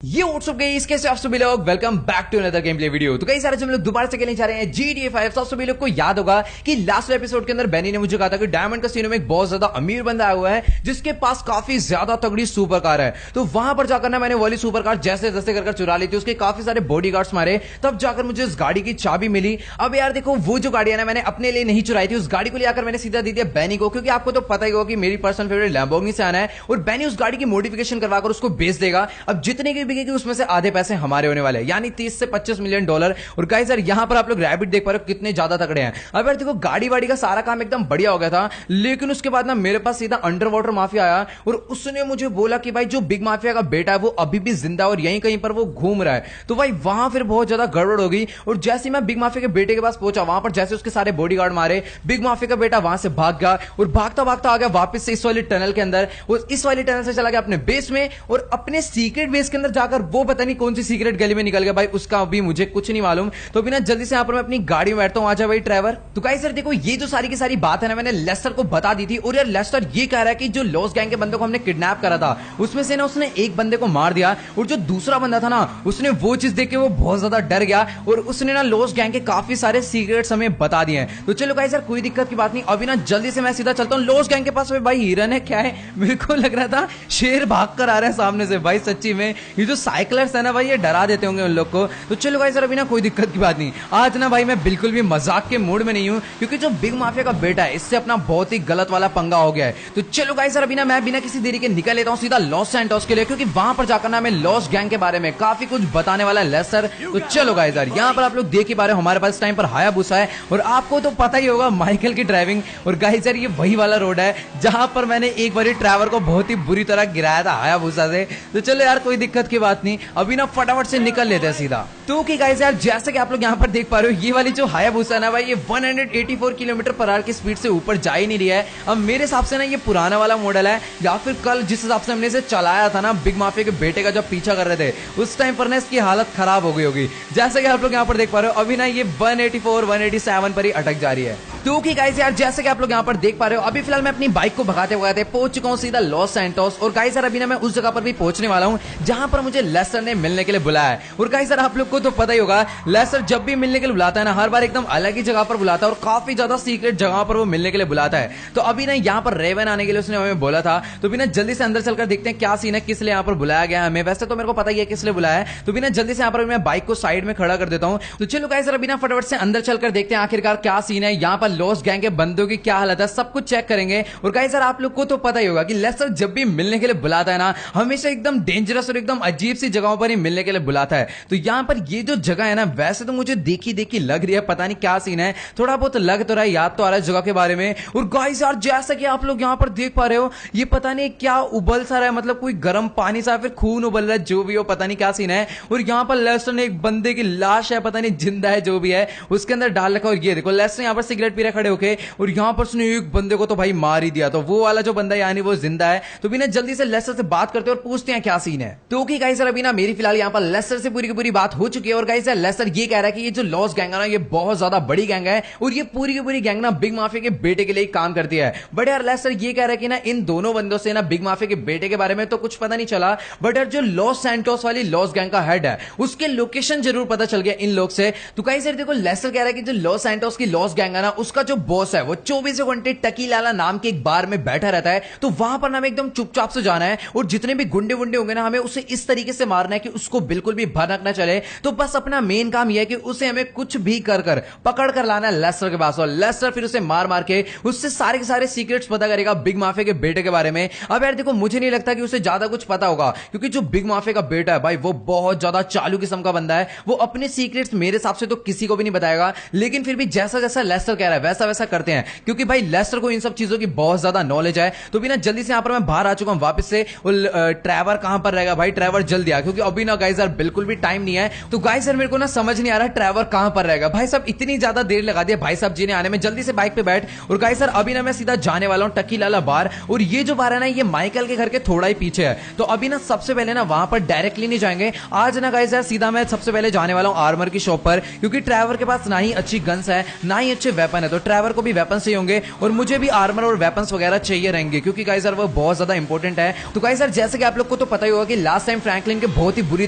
ये WhatsApp guys, कैसे आप सभी लोग। Welcome back to another game play video. तो कई सारे हम लोग दोबारा से खेलने जा रहे हैं GTA 5। तो सभी लोग को याद होगा कि लास्ट एपिसोड के अंदर बेनी ने मुझे कहा था कि डायमंड कैसीनो में एक बहुत ज्यादा अमीर बंदा आया हुआ है जिसके पास काफी ज्यादा तगड़ी सुपर कार है। तो वहां पर जाकर ना मैंने वाली सुपर कार जैसे जैसे कर चुरा ली थी, उसके काफी सारे बॉडीगार्ड्स मारे, तब जाकर मुझे उस गाड़ी की चाबी मिली। अब यार देखो, वो जो गाड़ी है ना मैंने अपने लिए नहीं चुराई थी, उस गाड़ी को लेकर मैंने सीधा दे दिया बेनी को, क्योंकि आपको तो पता ही होगा कि मेरी पर्सनल फेवरेट लैम्बोर्गिनी से आना है और बेनी उस गाड़ी की मॉडिफिकेशन करवाकर उसको बेच देगा। अब जितने की बिकेगी उसमें से आधे पैसे हमारे होने वाले हैं, यानी 30 से 25 मिलियन डॉलर। और गाइस यार यहां पर आप लोग रैबिट देख पा रहे हो कितने ज्यादा तगड़े हैं। अब यार देखो, गाड़ी वाड़ी का सारा काम एकदम बढ़िया हो गया था, लेकिन उसके बाद ना मेरे पास सीधा अंडर वाटर माफिया आया और उसने मुझे बोला कि भाई जो बिग माफिया का बेटा है वो अभी भी जिंदा और यहीं कहीं पर वो घूम रहा है। तो भाई वहां फिर बहुत ज्यादा गड़बड़ हो गई। और जैसे मैं बिग माफिया के बेटे के पास पहुंचा, वहां पर जैसे उसके सारे बॉडीगार्ड मारे, बिग माफिया का बेटा वहां से भाग गया और भागता भागता आ गया वापस से इस वाली टनल के अंदर। और इस वाली टनल से चला गया अपने बेस में और अपने सीक्रेट बेस के अंदर जाकर वो पता नहीं कौन सी सीक्रेट गली में निकल गया भाई, उसका अभी मुझे कुछ नहीं मालूम। तो बिना जल्दी से यहां पर मैं अपनी गाड़ी में बैठता हूं। आजा भाई ड्राइवर। तो गाइस यार देखो, ये जो सारी की सारी बात है ना मैंने लेस्टर को बता दी थी। और यार लेस्टर ये कह रहा है कि जो लॉस गैंग के बंदे को हमने किडनैप करा था उसमें से ना उसने एक बंदे को मार दिया, और जो दूसरा बंदा था ना उसने वो चीज देख के वो बहुत ज्यादा डर गया और उसने ना लॉस गैंग के काफी सारे सीक्रेट्स हमें बता दिए हैं। तो चलो गाइस यार कोई दिक्कत की बात नहीं, अभी ना जल्दी से मैं सीधा चलता हूं लॉस गैंग के पास। भाई हिरन है क्या है, मेरे को लग रहा था शेर भाग कर आ रहे हैं सामने से। भाई सच्ची में ये जो साइकिलर्स है ना भाई, ये डरा देते होंगे उन लोग को। तो चलो गाइस यार अभी ना कोई दिक्कत की बात नहीं, आज ना भाई मैं बिल्कुल भी मजाक के मूड में नहीं हूं, क्योंकि जो बिग माफिया का बेटा है इससे अपना बहुत ही गलत वाला पंगा हो गया है। तो चलो गाइस यार अभी ना मैं बिना किसी देरी के निकल लेता हूं सीधा लॉस सैंटोस के लिए, क्योंकि वहां पर जाकर ना मैं लॉस गैंग के बारे में काफी कुछ बताने वाला है लेस्टर। तो चलो गाइस यार यहां पर आप लोग देख ही पा रहे हो हमारे पास इस टाइम पर हायाबुसा है, और आपको तो पता ही होगा माइकल की ड्राइविंग। और गाइस यार ये वही वाला रोड है जहां पर मैंने एक बार ट्रैवर को बहुत ही बुरी तरह गिराया था हायाबुसा से। तो चलो यार कोई दिक्कत की बात नहीं, अभी ना फटाफट से निकल लेते हैं सीधा। तो कि गाइस यार जैसे कि आप लोग यहां पर देख पा रहे हो, ये वाली जो हायाबुसा है ना भाई, ये 184 किलोमीटर पर आवर की स्पीड से ऊपर जा ही नहीं रहा है। अब मेरे हिसाब से ना ये पुराना वाला मॉडल है, या फिर कल जिस हिसाब से हमने इसे चलाया था ना बिग माफिया के बेटे का जब पीछा कर रहे थे, उस टाइम पर ना इसकी हालत खराब हो गई होगी। जैसे कि आप लोग यहां पर देख पा रहे हो अभी ना ये 184 187 पर ही अटक जा रही है। तो कि गाइस यार जैसे कि आप लोग यहां पर देख पा रहे हो, अभी फिलहाल मैं अपनी बाइक को भगाते भगाते पहुंच चुका हूं सीधा लॉस सैंटोस। और गाइस यार अभी ना मैं उस जगह पर भी पहुंचने वाला हूं जहां पर मुझे लेस्टर ने मिलने के लिए बुलाया है। और गाइस यार आप लोग को तो पता ही होगा, लेस्टर जब भी मिलने के लिए बुलाता है ना, हर बार एकदम अलग ही जगह पर बुलाता है और काफी ज्यादा सीक्रेट जगह पर वो मिलने के लिए बुलाता है। तो अभी ना यहाँ पर रेवन आने के लिए उसने हमें बोला था। तो बिना जल्दी से अंदर चलकर देखते हैं क्या सीन है, किस लिए यहाँ पर बुलाया गया हमें। वैसे तो मेरे को पता ही है किस लिए बुलाया है। तो बिना जल्दी से यहाँ पर मैं बाइक को साइड में खड़ा कर देता हूँ। तो चलो गाइस यार अभी ना फटाफट से अंदर चलकर देखते हैं आखिरकार क्या सीन है, यहाँ पर लॉस गैंग के बंदों की क्या हालत है, सब कुछ चेक करेंगे। और गाइस यार आप लोग को तो पता ही होगा कि लेस्टर जब भी मिलने के लिए बुलाता है ना, हमेशा एकदम डेंजरस और एकदम अजीब सी जगहों पर ही मिलने के लिए बुलाता है। तो यहाँ पर ये जो जगह है ना, वैसे तो मुझे देखी देखी लग रही है, पता नहीं क्या सीन है, थोड़ा बहुत लग तो रहा है, याद तो आ रहा है जगह के बारे में। और गाइस यार जैसा कि आप लोग यहाँ पर देख पा रहे हो, ये पता नहीं क्या उबल सा रहा है, मतलब कोई गर्म पानी सा, फिर खून उबल रहा है, जो भी हो पता नहीं क्या सीन है। और यहाँ पर लेस्टर ने एक बंदे की लाश है, पता नहीं जिंदा है जो भी है, उसके अंदर डाल रखा। और ये देखो लेस्टर यहाँ पर सिगरेट पी रहे खड़े होके, और यहाँ पर उसने एक बंदे को तो भाई मार ही दिया। तो वो वाला जो बंदा यानी वो जिंदा है। तो बिना जल्दी से लेस्टर से बात करते हैं और पूछते हैं क्या सीन है। तो कि गाइस यार अभी ना मेरी फिलहाल यहाँ पर लेस्टर से पूरी की पूरी बात हो चुकी है। और गाइस यार लेस्टर ये कह रहा है कि ये जो लॉस गैंग है ना, ये बहुत ज्यादा बड़ी गैंग है और ये पूरी की पूरी गैंग ना बिग माफिया के बेटे के लिए काम करती है। बट यार लेस्टर ये कह रहा है कि ना इन दोनों बंदों से ना बिग माफिया के बेटे के बारे में तो कुछ पता नहीं चला, बट यार जो लॉस सैंटोस वाली लॉस गैंग का हेड है उसके लोकेशन जरूर पता चल गया इन लोग से। तो गाइस यार देखो, लेस्टर कह रहा है कि जो लॉस सैंटोस की लॉस गैंग है ना, उसका जो बॉस है वो 24 घंटे टकीलाला नाम के एक बार में बैठा रहता है। तो वहां पर ना हमें एकदम चुपचाप से जाना है और जितने भी गुंडे वुंडे होंगे ना, हमें उसे इस तरीके से मारना है कि उसको बिल्कुल भी भनक ना चले। तो बस अपना मेन काम यह है कि उसे हमें कुछ भी कर कर पकड़ कर लाना है लेस्टर के पास, और लेस्टर फिर उसे मार मार के उससे सारे के सारे सीक्रेट्स पता करेगा बिग माफिया के बेटे के बारे में। अब यार देखो, मुझे नहीं लगता कि उसे ज्यादा कुछ पता होगा, क्योंकि जो बिग माफिया का बेटा है भाई वो बहुत ज्यादा चालू किस्म का बंदा है। वो अपने सीक्रेट्स मेरे हिसाब से तो किसी को भी नहीं बताएगा, लेकिन फिर भी जैसा जैसा लेस्टर कह रहा है वैसा वैसा करते हैं, क्योंकि भाई लेस्टर को इन सब चीजों की बहुत ज्यादा नॉलेज है। तो बिना जल्दी से यहां पर मैं बाहर आ चुका हूं वापस से। ट्रैवर कहां पर रहेगा भाई, ट्रैवर जल्दी आ, क्योंकि अभी ना गाइस यार बिल्कुल भी टाइम नहीं है। तो गाइस यार मेरे को ना समझ नहीं आ रहा ट्रैवर कहां पर रहेगा। भाई साहब इतनी ज्यादा देर लगा दिया भाई साहब जी ने आने में, जल्दी से बाइक पे बैठ। और गाइस सर अभी ना मैं सीधा जाने वाला हूं टकीलाला बार, और ये जो बार है ना ये माइकल के घर के थोड़ा ही पीछे है। तो अभी ना सबसे पहले ना वहां पर डायरेक्टली नहीं जाएंगे आज ना गाइस सीधा मैं सबसे पहले जाने वाला हूं आर्मर की शॉप पर, क्योंकि ट्रैवर के पास ना ही अच्छी गन्स है ना ही अच्छे वेपन है। तो ट्रैवर को भी वेपन्स चाहिए होंगे और मुझे भी आर्मर और वेपन्स वगैरह चाहिए रहेंगे, क्योंकि गाइस यार वो बहुत ज्यादा इंपॉर्टेंट है। तो गाइस यार जैसे कि आप लोग को तो पता ही होगा कि लास्ट टाइम फ्रैंकलिन के बहुत ही बुरी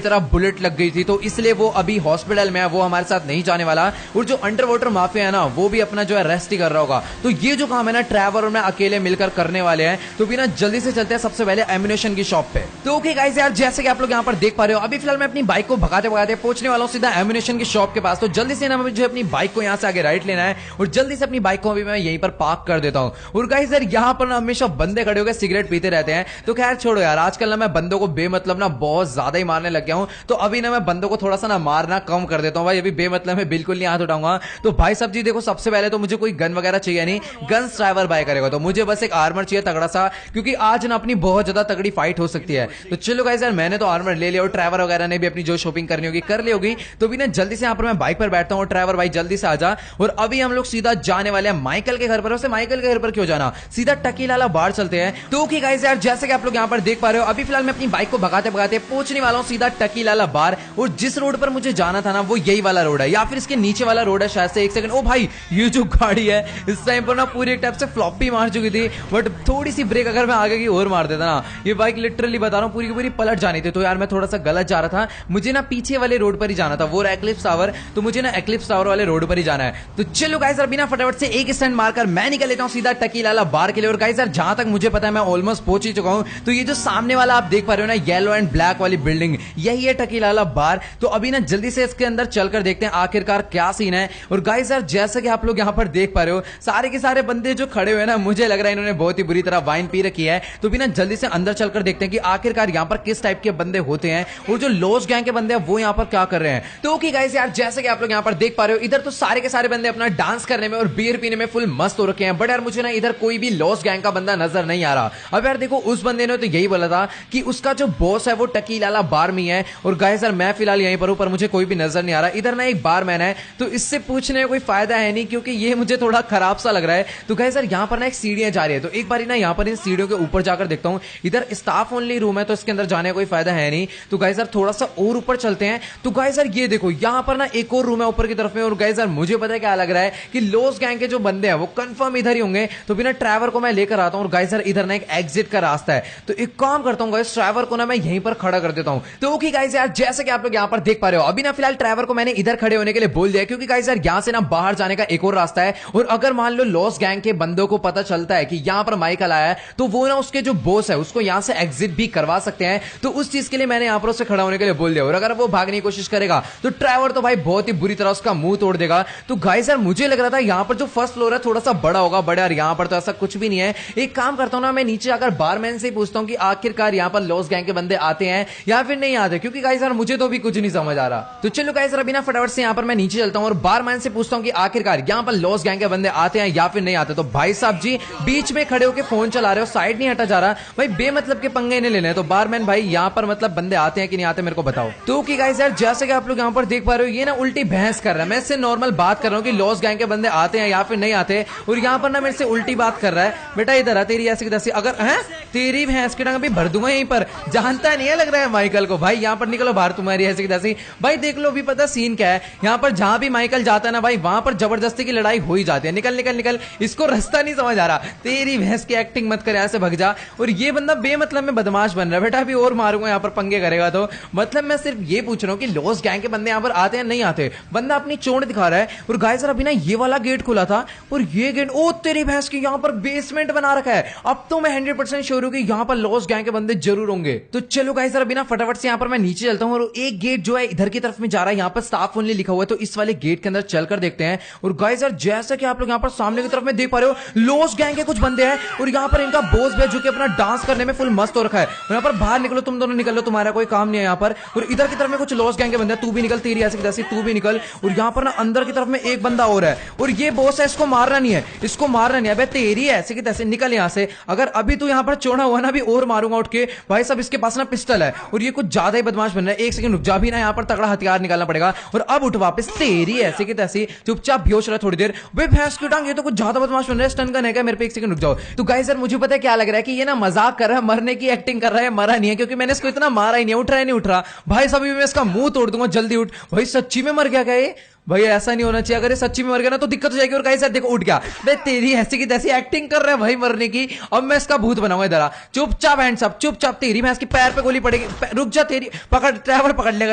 तरह बुलेट लग गई थी, तो इसलिए वो अभी हॉस्पिटल में है, वो हमारे साथ नहीं जाने वाला। और जो अंडर वाटर माफिया है ना, वो भी अपना जो है रेस्ट ही कर रहा होगा। तो ये जो काम है ना ट्रैवर और मैं अकेले मिलकर करने वाले हैं। तो बिना जल्दी से चलते हैं सबसे पहले एम्यूनेशन की शॉप पे। तो ओके गाइस यार जैसे कि आप लोग यहाँ पर देख पा रहे हो, अभी फिलहाल मैं अपनी बाइक को भगाते भगाते पहुंचने वाला हूँ सीधा एम्यूनेशन की शॉप के पास। तो जल्दी से ना मुझे अपनी बाइक को यहाँ से आगे राइट लेना है और जल्दी से अपनी बाइक को अभी मैं यहीं पर पार्क कर देता हूँ। और गाइस यार यहाँ पर ना हमेशा बंदे खड़े होकर सिगरेट पीते रहते हैं। तो खैर छोड़ो यार, आजकल ना मैं बंदों को बेमतलब ना बहुत ज्यादा ही मारने लग गया हूँ। तो अभी ना मैं बंदों को थोड़ा सा ना मारना कम कर देता हूँ भाई, अभी बेमतलब में बिल्कुल नहीं हाथ उठाऊंगा। तो भाई सब जी देखो, सबसे पहले तो मुझे कोई गन वगैरह चाहिए नहीं, गन ड्राइवर बाय करेगा। तो मुझे बस एक आर्मर चाहिए तगड़ा सा, क्योंकि आज ना अपनी बहुत ज्यादा तगड़ी फाइट हो सकती है। तो चलो गाइस यार मैंने तो आर्मर ले लिया और ट्रैवर वगैरह ने भी अपनी जो शॉपिंग करनी होगी कर ली होगी। तो भी ना जल्दी से यहाँ पर मैं बाइक पर बैठता हूँ, ट्रैवर भाई जल्दी से आजा। और अभी हम लोग सीधा जाने वाले हैं माइकल के घर पर। वैसे माइकल के घर पर क्यों जाना, सीधा टकीलाला बार चलते हैं। तो ओके गाइस यार जैसे कि आप लोग यहाँ पर देख पा रहे हो, अभी फिलहाल मैं अपनी बाइक को भगाते भगाते पहुंचने वाला हूँ सीधा टकीलाला बार। और जिस रोड पर मुझे जाना था ना, वो यही वाला रोड है या फिर इसके नीचे वाला रोड है शायद से। एक सेकंड, ओ भाई ये जो गाड़ी है इस टाइम पर ना पूरी एक टाइप से फ्लॉपी मार चुकी थी, बट थोड़ी सी ब्रेक अगर मैं आगे की और मार देता ना, ये बाइक लिटरली बता रहा हूँ पूरी की पूरी पलट जानी थी। तो यार मैं थोड़ा सा गलत जा रहा था, मुझे ना पीछे वाले रोड पर ही जाना था, वो एक्लिप्स टावर। तो मुझे ना एक्लिप्स टावर वाले रोड पर ही जाना है। तो चलो गाइस यार बिना फटाफट से एक स्टैंड मारकर मैं निकल लेता हूँ सीधा टकीलाला बार के लिए। और गाइस यार जहां तक मुझे पता है मैं ऑलमोस्ट पहुंच ही चुका हूं। तो ये जो सामने वाला आप देख पा रहे हो ना, येलो एंड ब्लैक वाली बिल्डिंग, यही है टकीलाला बार। तो अभी ना जल्दी से इसके अंदर चलकर देखते हैं आखिरकार क्या सीन है। और गाइस यार जैसा कि आप लोग यहां पर देख पा रहे हो, सारे के सारे बंदे जो खड़े हुए ना, मुझे लग रहा है इन्होंने बहुत ही बुरी तरह वाइन पी रखी है। तो भी ना जल्दी से अंदर चलकर देखते हैं कि आखिरकार यहां पर किस टाइप के बंदे होते हैं और जो लॉस्ट गैंग के बंदे हैं वो यहां पर क्या कर रहे हैं। तो ओके गाइस यार जैसे कि आप लोग यहां पर देख पा रहे हो, इधर तो सारे के सारे बंदे अपना डांस करने में और बियर पीने में फुल मस्त हो रखे हैं। बट यार मुझे ना इधर कोई भी लॉस्ट गैंग का बंदा नजर नहीं आ रहा। अब यार देखो, उस बंदे ने तो यही बोला था कि उसका जो बॉस है वो टकीलाला बार में है। और गाइस यार मैं फिलहाल यहीं पर हूं, पर मुझे कोई भी नजर नहीं आ रहा। इधर ना एक बारमैन है, तो इससे पूछने में कोई फायदा है नहीं, क्योंकि ये मुझे थोड़ा खराब सा लग रहा है। तो गाइस यार यहाँ पर ना एक सीढ़ियां जा रही है, तो एक बार ना यहाँ पर इन सीढ़ियों के ऊपर जाकर देखता हूँ। इधर स्टाफ ओनली रूम है, तो इसके अंदर जाने का कोई फायदा है नहीं। तो गाइस यार थोड़ा सा और ऊपर चलते हैं। तो गाइस यार ये देखो, यहाँ पर ना एक और रूम है ऊपर की तरफ में। और गाइस यार मुझे पता है क्या लग रहा है कि लॉस्ट गैंग के जो बंदे हैं वो कंफर्म इधर ही होंगे। तो बिना ट्रैवर को मैं लेकर आता हूँ। और गाइस यार इधर ना एक एग्जिट का रास्ता है, तो एक काम करता हूँ गाइस, ट्रैवर को ना मैं यहीं पर खड़ा कर देता हूँ। तो ओके गाइस यार जैसे कि आप लोग यहाँ पर देख पा रहे हो, अभी ना फिलहाल ट्रैवर को मैंने इधर खड़े होने के लिए बोल दिया, क्योंकि गाइस यार यहाँ से ना बाहर जाने का एक और रास्ता है। और अगर मान लो लॉस्ट गैंग के बंदों को पता चलता है कि यहाँ पर माइकल आया है, तो वो ना उसके जो बॉस है उसको यहाँ से एग्जिट भी करवा सकते हैं। तो उस चीज के लिए मैंने यहाँ पर उससे खड़ा होने के लिए बोल दिया। और अगर वो भागने की कोशिश करेगा तो ट्रैवर तो भाई बहुत ही बुरी तरह उसका मुंह तोड़ देगा। तो गाइस यार मुझे लग रहा था यहाँ पर जो फर्स्ट फ्लोर है थोड़ा सा बड़ा होगा, बट यार यहाँ पर तो ऐसा कुछ भी नहीं है। एक काम करता हूँ ना, मैं नीचे आकर बारमैन से पूछता हूँ कि आखिरकार यहाँ पर लॉस्ट गैंग के बंदे आते हैं या फिर नहीं आते, क्योंकि गाइस यार मुझे तो भी कुछ नहीं समझ आ रहा। तो चलो गाइस यार अभी ना फटाफट से यहाँ पर मैं नीचे चलता हूँ और बारमैन से पूछता हूँ कि आखिरकार यहाँ पर लॉस्ट गैंग के बंदे आते हैं या फिर नहीं आते। तो भाई साहब जी बीच में खड़े होकर फोन चला रहे हो, साइड नहीं हटा जा रहा भाई, बेमतलब के पंगे नहीं लेने। तो बारमैन भाई यहाँ पर मतलब बंदे आते हैं कि नहीं आते मेरे को बताओ। तो कि गाइस यार जैसे कि आप लोग यहाँ पर देख पा रहे हो, ये ना उल्टी बहस कर रहा है। मैं इससे नॉर्मल बात कर रहा हूँ कि लॉस्ट गैंग के बंदे आते हैं या फिर नहीं आते, और यहाँ पर ना मेरे से उल्टी बात कर रहा है। बेटा इधर आ, तेरी ऐसी तैसी, अगर है तेरी भैंस की टांग भी भर दूंगा यहीं पर। जानता नहीं है लग रहा है माइकल को। भाई यहाँ पर निकलो बाहर, तुम्हारी ऐसी तैसी। भाई देख लो, भी पता सीन क्या है, यहाँ पर जहां भी माइकल जाता है ना भाई, वहां पर जबरदस्ती की लड़ाई हो ही जाती है। निकल निकल निकल, इसको रास्ता नहीं समझ आ रहा। तेरी भैंस की एक्टिंग मत कर, ऐसे भग जा। और ये बंदा बेमतलब में बदमाश बन रहा है। बेटा अभी और मारूंगा यहाँ पर पंगे करेगा तो। मतलब मैं सिर्फ ये पूछ रहा हूँ कि लॉस्ट गैंग के बंदे यहाँ पर आते हैं नहीं आते। बंदा अपनी चोट दिखा रहा है। और गाइस सर अभी ना ये वाला गेट खुला था और ये गेट, ओ तेरी भैंस की, यहाँ पर बेसमेंट बना रखा है। अब तो मैं 100% श्योर हूँ कि यहाँ पर लॉस्ट गैंग के बंदे जरूर होंगे। तो चलो गाइस सर अभी ना फटाफट से यहाँ पर मैं नीचे चलता हूँ। और एक गेट जो है इधर की तरफ में जा रहा है, यहाँ पर स्टाफ ओनली लिखा हुआ है, तो इस वाले गेट के अंदर चलकर देखते हैं। और गाइस सर जैसा कि आप लोग यहाँ पर सामने की तरफ में देख पा रहे हो, लॉस्ट गैंग के कुछ बंदे हैं और यहाँ पर इनका बॉस भी जो कि अपना डांस करने में फुल मस्त हो रखा है। यहाँ पर बाहर निकलो, तुम दोनों निकल लो, तुम्हारा कोई काम नहीं है यहाँ पर। और इधर की तरफ में कुछ लॉस्ट गैंग के बंदे, तू भी निकल, तेरी ऐसी जैसी तू भी निकल। और यहाँ पर ना अंदर की तरफ में एक बंदा और है और ये बॉस है, इसको मारना नहीं है, इसको मारना नहीं है। अबे तेरी ऐसे की तैसे, निकल यहाँ से। अगर अभी तू यहाँ पर चोड़ा हुआ ना, भी और मारूंगा उठ के। भाई साहब इसके पास ना पिस्टल है और ये कुछ ज्यादा ही बदमाश बन रहा है। एक सेकंड रुक जा, भी ना यहाँ पर तगड़ा हथियार निकालना पड़ेगा। और अब उठ वापस, तेरी ऐसे की तैसी, चुपचाप बेहोश रहा थोड़ी देर। वे भैंस की टांग, ये तो कुछ ज्यादा बदमाश बन रहा है। स्टन गन है क्या मेरे पे? एक सेकंड रुक जाओ। तो गाइस सर मुझे पता है क्या लग रहा है कि ये ना मजाक कर रहा है, मरने की एक्टिंग कर रहा है। मरा नहीं है क्योंकि मैंने इसको इतना मारा ही नहीं, उठ रहा है नहीं उठ रहा। भाई साहब मैं इसका मुंह तोड़ दूंगा, जल्दी उठ। भाई सच्ची में मर गया क्या ये? भाई ऐसा नहीं होना चाहिए, अगर ये सच्ची में मर गया ना तो दिक्कत हो जाएगी। और गाइस यार देखो उठ गया, बे तेरी ऐसी की तैसी एक्टिंग कर रहा है भाई मरने की। अब मैं इसका भूत बनाऊंगा इधर। चुपचाप हैंड्स अप, चुपचाप। तेरी भैंस की पैर पे गोली पड़ेगी, रुक जा, तेरी पकड़, ड्राइवर पकड़ लेगा,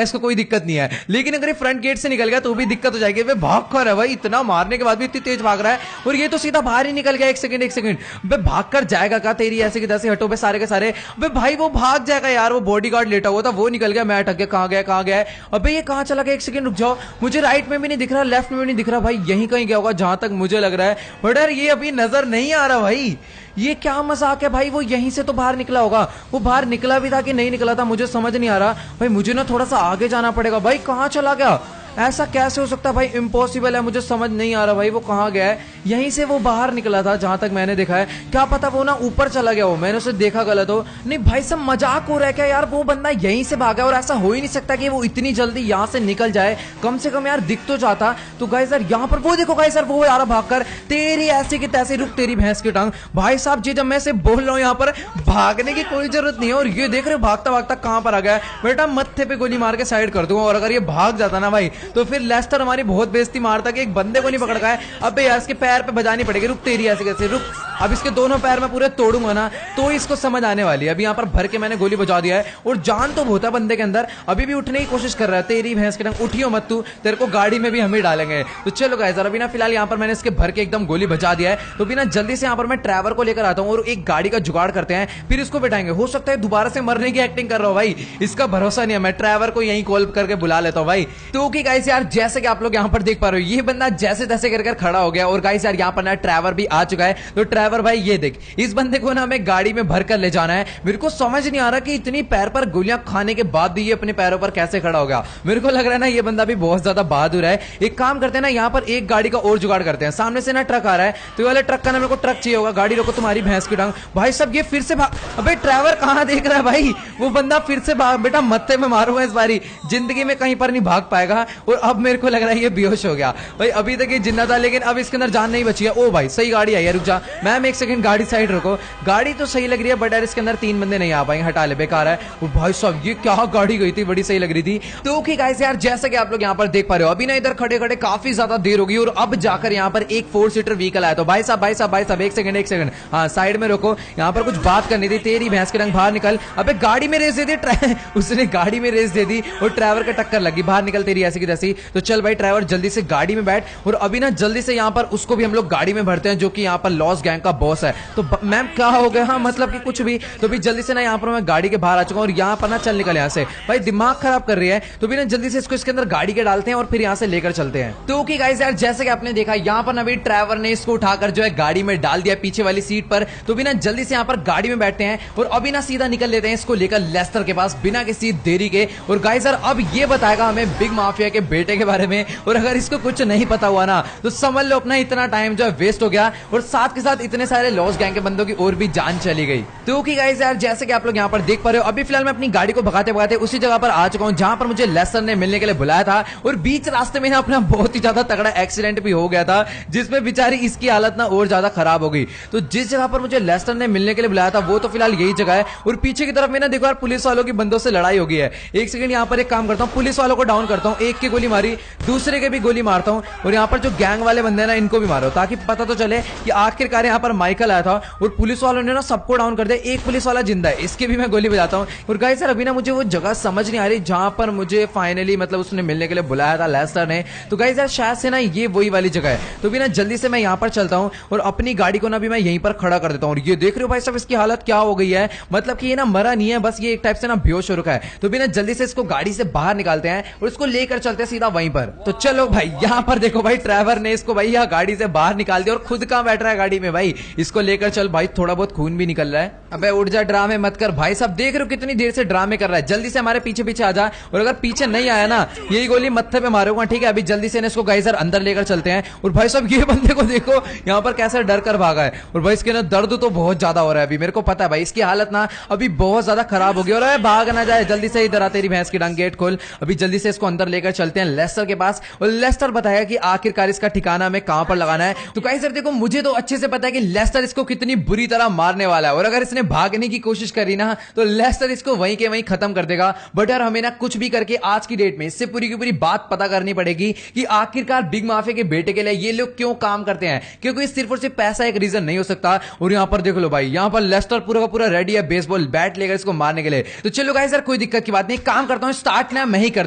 इसको कोई दिक्कत नहीं है। लेकिन अगर ये फ्रंट गेट से निकल गया तो भी दिक्कत हो जाएगी। वे भाग कर है भाई, इतना मारने के बाद भी इतनी तेज भाग रहा है, और ये तो सीधा बाहर ही निकल गया। एक सेकंड बे भाग कर जाएगा क्या? तेरी ऐसे की तैसे हटो बे सारे के सारे। बे भाई वो भाग जाएगा यार, वो बॉडीगार्ड लेटा हुआ था वो निकल गया, मैं अटक गया। कहां गया? अबे ये कहां चला गया? एक सेकंड रुक जाओ, मुझे राइट में भी नहीं दिख रहा, लेफ्ट में भी नहीं दिख रहा भाई, यहीं कहीं गया होगा जहां तक मुझे लग रहा है। बट यार ये अभी नजर नहीं आ रहा भाई, ये क्या मजाक है भाई? वो यहीं से तो बाहर निकला होगा, वो बाहर निकला भी था कि नहीं निकला था मुझे समझ नहीं आ रहा भाई। मुझे ना थोड़ा सा आगे जाना पड़ेगा भाई। कहां चला गया? ऐसा कैसे हो सकता है भाई? इम्पॉसिबल है, मुझे समझ नहीं आ रहा भाई वो कहां गया है। यहीं से वो बाहर निकला था जहां तक मैंने देखा है, क्या पता वो ना ऊपर चला गया हो, मैंने उसे देखा गलत हो। नहीं भाई सब मजाक हो रहा है क्या यार? वो बंदा यहीं से भागा, और ऐसा हो ही नहीं सकता कि वो इतनी जल्दी यहां से निकल जाए, कम से कम यार दिख तो जाता। तो गाइस यार यहाँ पर वो देखो गाइस यार, वो यार भाग कर, तेरी ऐसी की तैसी, रुक तेरी भैंस की टांग। भाई साहब जी जब मैं से बोल रहा हूँ यहाँ पर भागने की कोई जरूरत नहीं है, और ये देख रहे हो भागता भागता कहां पर आ गया है। बेटा मत्थे पे गोली मार के साइड कर दूंगा, और अगर ये भाग जाता ना भाई तो फिर लेस्टर हमारी बहुत बेइज्जती मारता कि एक बंदे को नहीं पकड़ गया है। अब यार इसके पैर पे बजानी पड़ेगी, रुक तेरी ऐसे कैसे, रुक। अब इसके दोनों पैर में पूरे तोड़ूंगा ना तो इसको समझ आने वाली है। अभी यहाँ पर भर के मैंने गोली बजा दिया है, और जान तो बहुत है बंदे के अंदर, अभी भी उठने की कोशिश कर रहा है। तेरी भैंस के टंग, उठियो मत तू, तेरे को गाड़ी में भी हम ही डालेंगे। तो चलो गाइस अभी ना फिलहाल यहाँ पर मैंने इसके भर के एकदम गोली बजा दिया है। तो बिना जल्दी से यहाँ पर मैं ट्रैवर को लेकर आता हूँ, और एक गाड़ी का जुगाड़ करते हैं, फिर इसको बैठाएंगे। हो सकता है दोबारा से मरने की एक्टिंग कर रहा हूँ भाई, इसका भरोसा नहीं है। मैं ट्रैवर को यहीं कॉल करके बुला लेता हूँ भाई। तो ओके गाइस यार जैसे कि आप लोग यहाँ पर देख पा रहे हो, ये बंदा जैसे तैसे कर खड़ा हो गया, और गाइस यार यहाँ पर ना ट्रैवर भी आ चुका है। तो ट्रैवर भाई ये देख, इस बंदे को ना हमें गाड़ी में भर कर ले जाना है। मेरे को समझ नहीं आ रहा कि इतनी पैर पर गोलियां खाने के बाद भी ये अपने पैरों पर कैसे खड़ा हो गया। मेरे को लग रहा है ना ये बंदा भी बहुत ज्यादा बहादुर है। एक काम करते हैं ना, यहाँ पर एक गाड़ी का और जुगाड़ करते हैं। सामने से ना ट्रक आ रहा है, तो ये वाले ट्रक का ना मेरे को ट्रक चाहिए होगा। गाड़ी रोको तुम्हारी भैंस की टांग। भाई सब ये फिर से भाग, अबे ट्रैवर कहां देख रहा है भाई? वो बंदा फिर से भाग, बेटा मत्थे में मारूंगा इस बारी, जिंदगी में कहीं पर नहीं भाग पाएगा। और अब मेरे को लग रहा है ये बेहोश हो गया भाई। अभी तक ये जिंदा था, लेकिन अब इसके अंदर जान नहीं बची है। ओ भाई सही गाड़ी आई है, रुक जा मैम एक सेकंड, गाड़ी साइड रखो। गाड़ी तो सही लग रही है, बट यार इसके अंदर 3 बंदे नहीं आ पाएंगे, हटा ले, बेकार है। ओ भाई साहब ये क्या गाड़ी गई थी, बड़ी सही लग रही थी। तो ओके गाइस यार जैसा कि आप लोग यहाँ पर देख पा रहे हो, अभी ना इधर खड़े खड़े काफी ज्यादा देर होगी, और अब जाकर यहाँ पर एक 4 सीटर व्हीकल आया। तो भाई साहब एक सेकंड, हाँ साइड में रोको, यहाँ पर कुछ बात करनी थी। तेरी भैंस के रंग बाहर निकल। अबे गाड़ी में रेस दे दी उसने गाड़ी में रेस दे दी, और ड्राइवर का टक्कर लगी। बाहर निकल तेरी ऐसी की तैसी। तो चल भाई ड्राइवर जल्दी से गाड़ी में बैठ, और अभी ना जल्दी से यहाँ पर उसको भी हम लोग गाड़ी में भरते हैं, जो कि यहाँ पर लॉस गैंग का बॉस है। तो मैम क्या हो गया? हाँ मतलब कि कुछ भी। तो भी जल्दी से ना यहाँ पर मैं गाड़ी के बाहर आ चुका हूँ, और यहाँ पर ना चल निकल यहाँ से। भाई दिमाग खराब कर रही है, तो भी ना जल्दी से इसको इसके अंदर गाड़ी के डालते हैं, और फिर यहाँ से लेकर चलते हैं। तो ओके गाइस यार जैसे कि आपने देखा, यहाँ पर अभी ड्राइवर ने इसको उठाकर जो है गाड़ी में डाल दिया पीछे वाली सीट पर। तो भी ना जल्दी से यहाँ पर गाड़ी में बैठते हैं, और अभी ना सीधा निकल लेते हैं इसको लेकर लेस्टर के पास बिना किसी देरी के। और गाइस यार अब ये बताएगा हमें बिग माफिया के बेटे के बारे में, और अगर इसको कुछ नहीं पता हुआ ना तो समझ लो अपना इतना टाइम जो है वेस्ट हो गया, और साथ के साथ इतने सारे लॉस गैंग के बंदों की और भी जान चली गई। तो ओके गाइस यार जैसे कि आप लोग यहाँ पर देख पा रहे हो, अभी फिलहाल मैं अपनी गाड़ी को भगाते भगाते उसी जगह पर आ चुका हूँ जहां पर मुझे लेस्टर ने मिलने के लिए बुलाया था। और बीच रास्ते में ना अपना बहुत ही ज्यादा तगड़ा एक्सीडेंट भी हो गया था, जिसमें बेचारी इसकी हालत ना और ज्यादा खराब हो गई। तो जिस जगह पर मुझे लेस्टर ने मिलने के लिए बुलाया था वो तो फिलहाल यही जगह है, और पीछे की तरफ में ना देखो यार पुलिस वालों की बंदों से लड़ाई हो गई है। एक सेकंड यहाँ पर एक काम करता हूँ, पुलिस वालों को डाउन करता हूँ। एक की गोली मारी, दूसरे के भी गोली मारता हूँ, और यहाँ पर जो गैंग वाले बंदे ना इनको भी मारो, ताकि पता तो चले कि आखिरकार यहाँ पर माइकल आया था। और पुलिस वालों ने ना सबको डाउन कर दिया। एक पुलिस वाला जिंदा है, इसके भी मैं गोली बजाता हूँ। और गाइस सर अभी ना मुझे वो जगह समझ नहीं आ रही जहां पर मुझे फाइनली मतलब उसने मिलने के लिए बुलाया था लेस्टर ने। तो गाइस यार शायद से ना ये वही वाली जगह है। तो भी ना जल्दी से मैं यहाँ पर चलता हूँ, और अपनी गाड़ी को ना भी मैं यहीं पर खड़ा कर देता हूँ। और ये देख रहे हो भाई साहब इसकी हालत क्या हो गई है, मतलब कि ये ना मरा नहीं है, बस ये एक टाइप से ना बेहोश हो रखा है। तो भी ना जल्दी से इसको गाड़ी से बाहर निकालते हैं, और इसको लेकर चलते हैं सीधा वहीं पर। तो चलो भाई यहाँ पर देखो भाई ड्राइवर ने इसको भाई यहाँ गाड़ी से बाहर निकाल दिया, और खुद कहाँ बैठ रहा है गाड़ी में भाई। इसको लेकर चल भाई, थोड़ा बहुत खून भी निकल रहा है। अबे उठ जा, ड्रामे मत कर भाई साहब। देख रहे हो कितनी देर से ड्रामे कर रहा है, जल्दी से हमारे पीछे पीछे आ जा। और अगर पीछे नहीं आया ना यही गोली मत्थे पे मारूंगा, ठीक है। अभी जल्दी से इसको गाइस यार अंदर लेकर चलते हैं। और भाई साहब ये बंदे को देखो यहाँ पर कैसे डर कर भागा है, और भाई इसके ना दर्द तो बहुत ज्यादा हो रहा है अभी। मेरे को पता है भाई इसकी हालत ना अभी बहुत ज्यादा खराब हो गई। और भाग ना जाए, जल्दी से इधर आ, तेरी भैंस की डांग, गेट खोल। अभी जल्दी से इसको अंदर लेकर चलते हैं लेस्टर के पास, और लेस्टर बताया कि आखिरकार इसका ठिकाना हमें कहां पर लगाना है। तो गाइस यार देखो मुझे तो अच्छे से पता है कि लेस्टर इसको कितनी बुरी तरह मारने वाला है, और अगर इसने भागने की कोशिश करी ना तो लेस्टर इसको वहीं के वहीं खत्म कर देगा। बट यार हमें ना कुछ भी करके आज की डेट में इससे पूरी की पूरी बात पता करनी पड़ेगी कि आखिरकार बिग माफिया के बेटे के लिए ये लोग क्यों काम करते हैं, क्योंकि सिर्फ और सिर्फ पैसा एक रीजन नहीं हो सकता। और यहां पर देख लो भाई, यहां पर लेस्टर पूरा का पूरा रेडी है बेसबॉल बैट लेकर इसको मारने के लिए। तो चलो गाइस यार कोई दिक्कत की बात नहीं, काम करता हूं, स्टार्ट ना मैं ही कर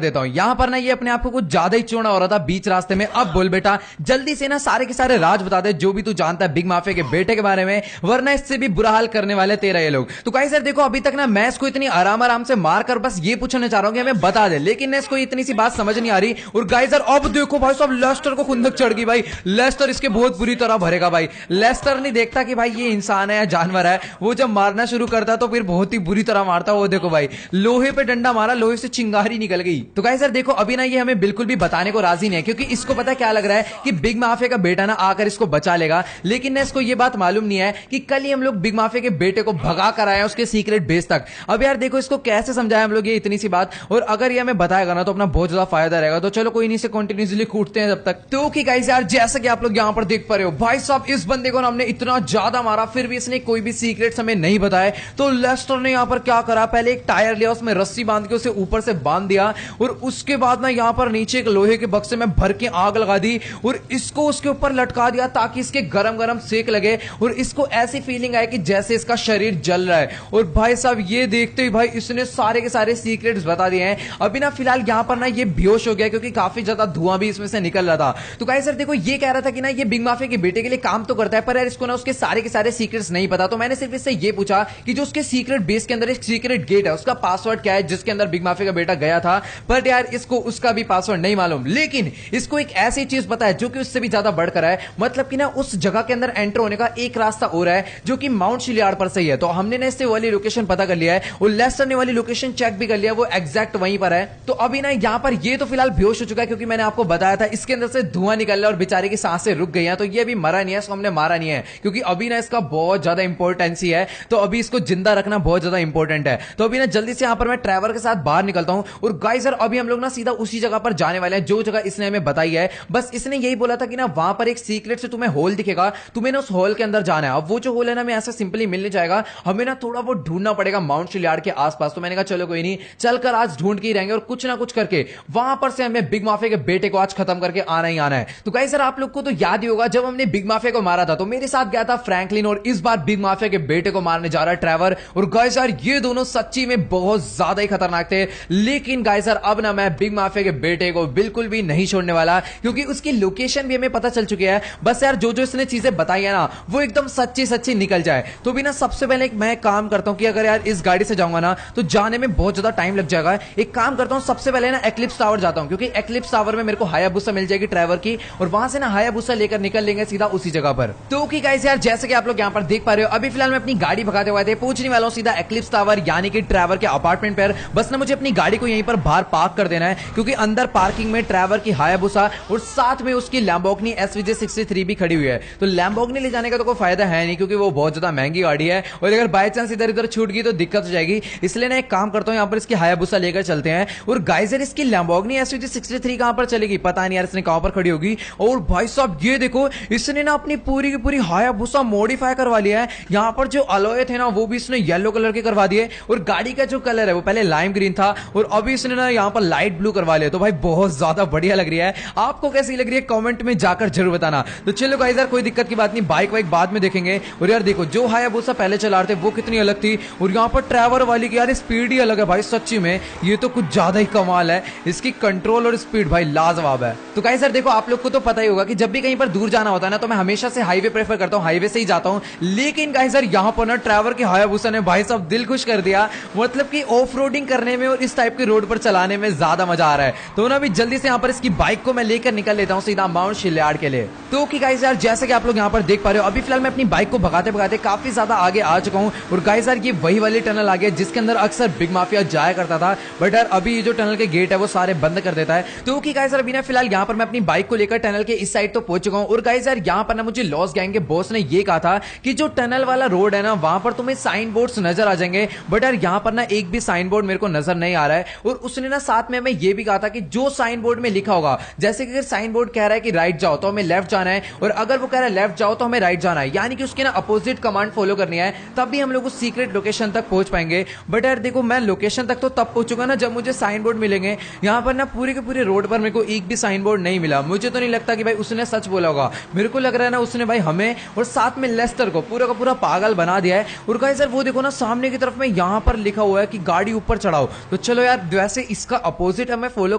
देता हूं। यहां पर ना ये अपने आप को कुछ ज्यादा ही चोना हो रहा था बीच रास्ते में। अब बोल बेटा जल्दी से ना सारे के सारे राज बता दे जो भी तू जानता है बिग माफिया के बेटे के बारे में, वरना इससे भी बुरा हाल करने वाले तेरा ये लोग। तो गाइस यार देखो अभी तक ना मैं इसको इतनी आराम आराम से मारकर बस ये पूछना चाह रहा हूं कि हमें बता दे, लेकिन ना इसको इतनी सी बात समझ नहीं आ रही। और गाइस यार अब देखो भाई साहब लेस्टर को खुंदक चढ़ गई भाई, लेस्टर इसके बहुत बुरी तरह भरेगा भाई। लेस्टर नहीं देखता कि भाई ये इंसान है या जानवर है, वो जब मारना शुरू करता तो फिर बहुत ही बुरी तरह मारता। वो देखो भाई लोहे पे डंडा मारा, लोहे से चिंगारी निकल गई। तो गाइस यार देखो अभी ना ये हमें बिल्कुल भी बताने को राजी नहीं है, क्योंकि इसको पता क्या लग रहा है कि बिग माफिया का बेटा ना आकर इसको बचा लेगा। लेकिन ना इसको ये बात मालूम नहीं है कि कल ही हम लोग बिग माफिया के बेटे को भगा कर आए उसके सीक्रेट बेस तक। अब यार देखो इसको कैसे समझाए हम लोग ये इतनी सी बात, और अगर ये हमें बताएगा ना तो अपना बहुत ज्यादा फायदा रहेगा। तो चलो कोई नहीं से कंटिन्यूसली कूटते हैं जब तक। तो कि गाइस यार जैसा कि आप लोग यहां पर देख पा रहे हो भाई साहब इस बंदे को हमने इतना ज्यादा मारा फिर भी इसने कोई भी सीक्रेट्स हमें नहीं बताए। तो लेस्टर ने यहां पर क्या करा, पहले एक टायर लिया, उसमें रस्सी बांध के उसे ऊपर से बांध दिया, और उसके बाद ना यहां पर नीचे एक लोहे के बक्से में भर के आग लगा दी और इसको उसके ऊपर लटका दिया ताकि इसके गरम गरम सेक लगे और इसको ऐसी फीलिंग आए कि जैसे इसका शरीर जल रहा है। और भाई साहब ये देखते ही भाई इसने सारे के सारे सीक्रेट्स बता दिए हैं। अभी ना फिलहाल यहां पर ना ये बेहोश हो गया क्योंकि काफी ज्यादा धुआं भी इसमें से निकल रहा था। तो गाइस सर देखो ये कह रहा था कि ना ये बिग माफिया के बेटे के लिए काम तो करता है, पर यार इसको ना उसके सारे के सारे सीक्रेट्स नहीं पता। तो मैंने सिर्फ इससे ये पूछा कि जो उसके सीक्रेट बेस के अंदर एक सीक्रेट गेट है उसका पासवर्ड क्या है जिसके अंदर बिग माफिया का बेटा गया था, बट यार इसको उसका भी पासवर्ड नहीं मालूम। लेकिन इसको एक ऐसी चीज पता है जो कि उससे भी ज्यादा बढ़कर है, मतलब कि ना उस जगह के अंदर एंटर होने का एक रास्ता और है जो कि माउंट शिलियार्ड पर सही है। तो हमने ना इससे वाली लोकेशन पता कर लिया है और लेस्टर ने वाली लोकेशन चेक भी कर लिया, वो एग्जैक्ट वहीं पर है। तो अभी ना यहां पर ये तो फिलहाल बेहोश हो चुका है क्योंकि मैंने आपको बताया था इसके अंदर से धुआं निकल रहा है और बेचारे की सांसें रुक गई हैं। तो ये अभी मरा नहीं है, इसको हमने मारा नहीं है क्योंकि अभी ना इसका बहुत ज्यादा इंपॉर्टेंसी है, तो अभी इसको जिंदा रखना बहुत ज्यादा इंपॉर्टेंट है। तो अभी ना जल्दी से यहां पर मैं ट्रैवर के साथ बाहर निकलता हूं और गाइस सर अभी हम लोग ना सीधा उसी जगह पर जाने वाले हैं जो जगह इसने हमें बताई है। बस इसने यही बोला था कि ना वहां पर एक सीक्रेट से तुम्हें होल दिखेगा, तुम्हें ना उस होल के अंदर जाना है। अब वो जो होल है ना हमें ऐसा सिंपली मिल नहीं जाएगा, हमें ना थोड़ा वो ढूंढना पड़ेगा माउंट शिलियार्ड के आसपास। तो मैंने कहा चलो कोई नहीं, चलकर आज ढूंढ के ही रहेंगे और कुछ ना कुछ करके वहां पर से हमें बिग माफिया के बेटे को आज खत्म करके आना ही आना है। तो गाइस सर आप लोग को तो याद ही होगा जब हमने बिग माफिया को मारा था तो मेरे साथ गया था फ्रैंकलिन और इस बार बिग माफिया के बेटे को मारने जा रहा है ट्रैवर। और गाइस यार ये दोनों सच्ची में बहुत ज्यादा ही खतरनाक थे। लेकिन गाइस सर अब ना मैं बिग माफिया के बेटे को बिल्कुल भी नहीं छोड़ने वाला क्योंकि उसकी लोकेशन भी हमें पता चल चुकी है। बस यार जो जो इसने चीजें बताई है ना वो एकदम सच्ची सच्ची निकल जाए। तो भी ना सबसे पहले मैं काम करता हूं कि अगर यार इस गाड़ी से जाऊंगा ना तो जाने में बहुत ज्यादा टाइम लग जाएगा। एक काम करता हूं सबसे पहले ना एक्लिप्स टावर जाता हूं क्योंकि एक्लिप्स टावर में मेरे को हायाबुसा मिल जाएगी ट्रैवर की और वहां से ना हायाबुसा लेकर निकल लेंगे सीधा उसी जगह पर। तो कि गाइस यार जैसे कि आप लोग यहां पर देख पा रहे हो अभी फिलहाल मैं अपनी गाड़ी भगाते हुए थे, पहुंचने वाला हूं सीधा एक्लिप्स टावर यानी कि ट्रैवर के अपार्टमेंट पर। बस ना मुझे अपनी गाड़ी को यहीं पर बाहर पार्क कर देना है क्योंकि अंदर पार्किंग में ट्रैवर की हायाबुसा और साथ में उसकी लैम्बोर्गिनी SVJ63 भी खड़ी हुई है। तो लैम्बोर्गिनी ले जाने का तो कोई फायदा है नहीं क्योंकि वो बहुत ज्यादा महंगी गाड़ी है और अगर बाय चांस इधर इधर छूट गई तो दिक्कत हो जाएगी। इसलिए ना एक काम करता हूं यहां पर इसकी हायाबुसा लेकर चलते हैं। और गाइस यार इसकी लैम्बोर्गिनी SVJ63 कहां पर चलेगी पता नहीं यार, इसने कहां पर खड़ी होगी। और भाई साहब ये देखो इसने ना अपनी पूरी की पूरी हायाबुसा मॉडिफाई करवा लिया है। यहां पर जो अलॉय थे ना वो भी इसने येलो कलर के करवा दिए और गाड़ी का जो कलर है वो पहले लाइम ग्रीन था और अभी इसने ना यहां पर लाइट ब्लू करवा लिया। तो भाई बहुत ज्यादा बढ़िया लग रही है। आपको कैसी लग रही है कमेंट में जाकर जरूर बताना। तो चलो गाइस यार कोई दिक्कत की बात नहीं, बाइक वाइक बाद में देखेंगे। और यार देखो जो हायाबुसा पहले चला रहे थे वो कितनी अलग थी और यहां पर ट्रैवर वाली की यार स्पीड ही अलग है भाई। सच्ची में ये तो कुछ ज्यादा ही कमाल है, इसकी कंट्रोल और स्पीड भाई लाजवाब है। तो गाइस यार देखो आप लोग को तो पता ही होगा कि जब भी कहीं पर दूर जाना होता है ना तो मैं हमेशा से हाईवे प्रेफर करता हूं, हाईवे से ही जाता हूं। लेकिन गाइस यार यहां पर ना ट्रैवर की हायाबुसा ने भाई साहब दिल खुश कर दिया, मतलब कि ऑफ रोडिंग करने में और इस टाइप के रोड पर चलाने में ज्यादा मजा आ रहा है। तो ना अभी जल्दी से यहां पर इसकी बाइक को मैं लेकर निकल लेता हूं सीधा माउंट शिलियार्ड के लिए। तो कि गाइस यार जैसे कि आप लोग यहां पर देख पा रहे हो अभी फिलहाल मैं अपनी बाइक को भगाते भगाते काफी ज्यादा आगे आ चुका हूं। और गाइस यार ये वही वाली टनल आ गया जिसके अंदर अक्सर बिग माफिया जाया करता था, बट यार अभी ये जो टनल के गेट है वो सारे बंद कर देता है। तो कि गाइस यार अभी ना फिलहाल यहां पर मैं अपनी बाइक को लेकर टनल के इस साइड तो पहुंच चुका हूं। और गाइस यार यहां पर ना मुझे लॉस गैंग के बॉस ने ये कहा था कि जो टनल वाला रोड है ना वहां पर तुम्हें साइन बोर्ड्स नजर आ जाएंगे, बट यार यहां पर ना एक भी साइन बोर्ड मेरे को नजर नहीं आ रहा है। और उसने ना साथ में हमें ये भी कहा था कि जो साइन बोर्ड में लिखा होगा, जैसे कि अगर साइन बोर्ड कह रहा है कि राइट जाओ तो हमें लेफ्ट जाना है और अगर वो कह रहा है लेफ्ट जाओ तो हमें राइट जाना है, यानी कि उसके ना अपोजिट कमांड फॉलो करनी है, तब भी हम लोग उस सीक्रेट लोकेशन तक पहुंच पाएंगे। बट यार देखो, मैं लोकेशन तक तो तब पहुंचूंगा ना जब मुझे साइन बोर्ड मिलेंगे। यहाँ पर ना पूरे के पूरे रोड पर मेरे को एक भी साइन बोर्ड नहीं मिला। मुझे तो नहीं लगता कि भाई उसने सच बोला होगा, मेरे को लग रहा है ना उसने भाई हमें और साथ में लेस्टर को पूरा का पूरा पागल बना दिया है। और गाइस यार वो देखो ना, सामने की तरफ में यहाँ पर लिखा हुआ है कि गाड़ी ऊपर चढ़ाओ। तो चलो यार, वैसे इसका अपोजिट हमें फॉलो